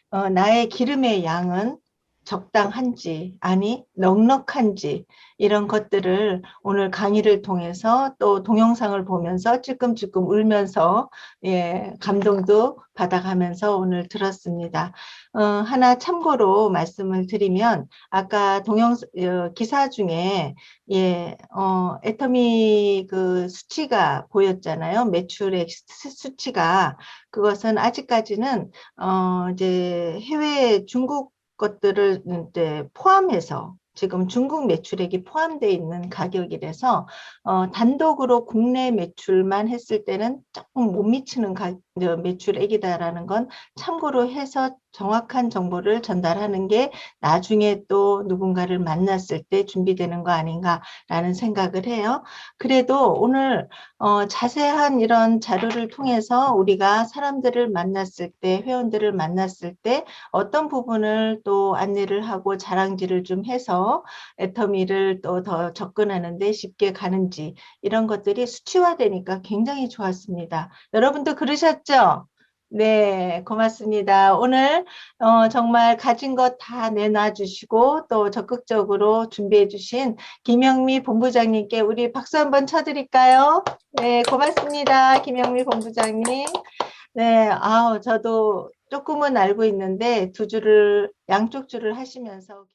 [SPEAKER 2] 나의 기름의 양은 적당한지, 아니, 넉넉한지, 이런 것들을 오늘 강의를 통해서 또 동영상을 보면서 찔끔찔끔 울면서, 예, 감동도 받아가면서 오늘 들었습니다. 하나 참고로 말씀을 드리면, 아까 기사 중에, 예, 애터미 그 수치가 보였잖아요. 매출액 수치가. 그것은 아직까지는 이제 해외 중국 것들을 이제 포함해서 지금 중국 매출액이 포함되어 있는 가격이라서 단독으로 국내 매출만 했을 때는 조금 못 미치는 매출액이다라는 건 참고로 해서 정확한 정보를 전달하는 게 나중에 또 누군가를 만났을 때 준비되는 거 아닌가라는 생각을 해요. 그래도 오늘 자세한 이런 자료를 통해서 우리가 사람들을 만났을 때, 회원들을 만났을 때 어떤 부분을 또 안내를 하고 자랑질을 좀 해서 애터미를 또 더 접근하는데 쉽게 가는지 이런 것들이 수치화되니까 굉장히 좋았습니다. 여러분도 그러셨죠? 네, 고맙습니다. 오늘 정말 가진 것 다 내놔 주시고 또 적극적으로 준비해 주신 김영미 본부장님께 우리 박수 한번 쳐드릴까요? 네, 고맙습니다. 김영미 본부장님. 네, 저도 조금은 알고 있는데 두 줄을, 양쪽 줄을 하시면서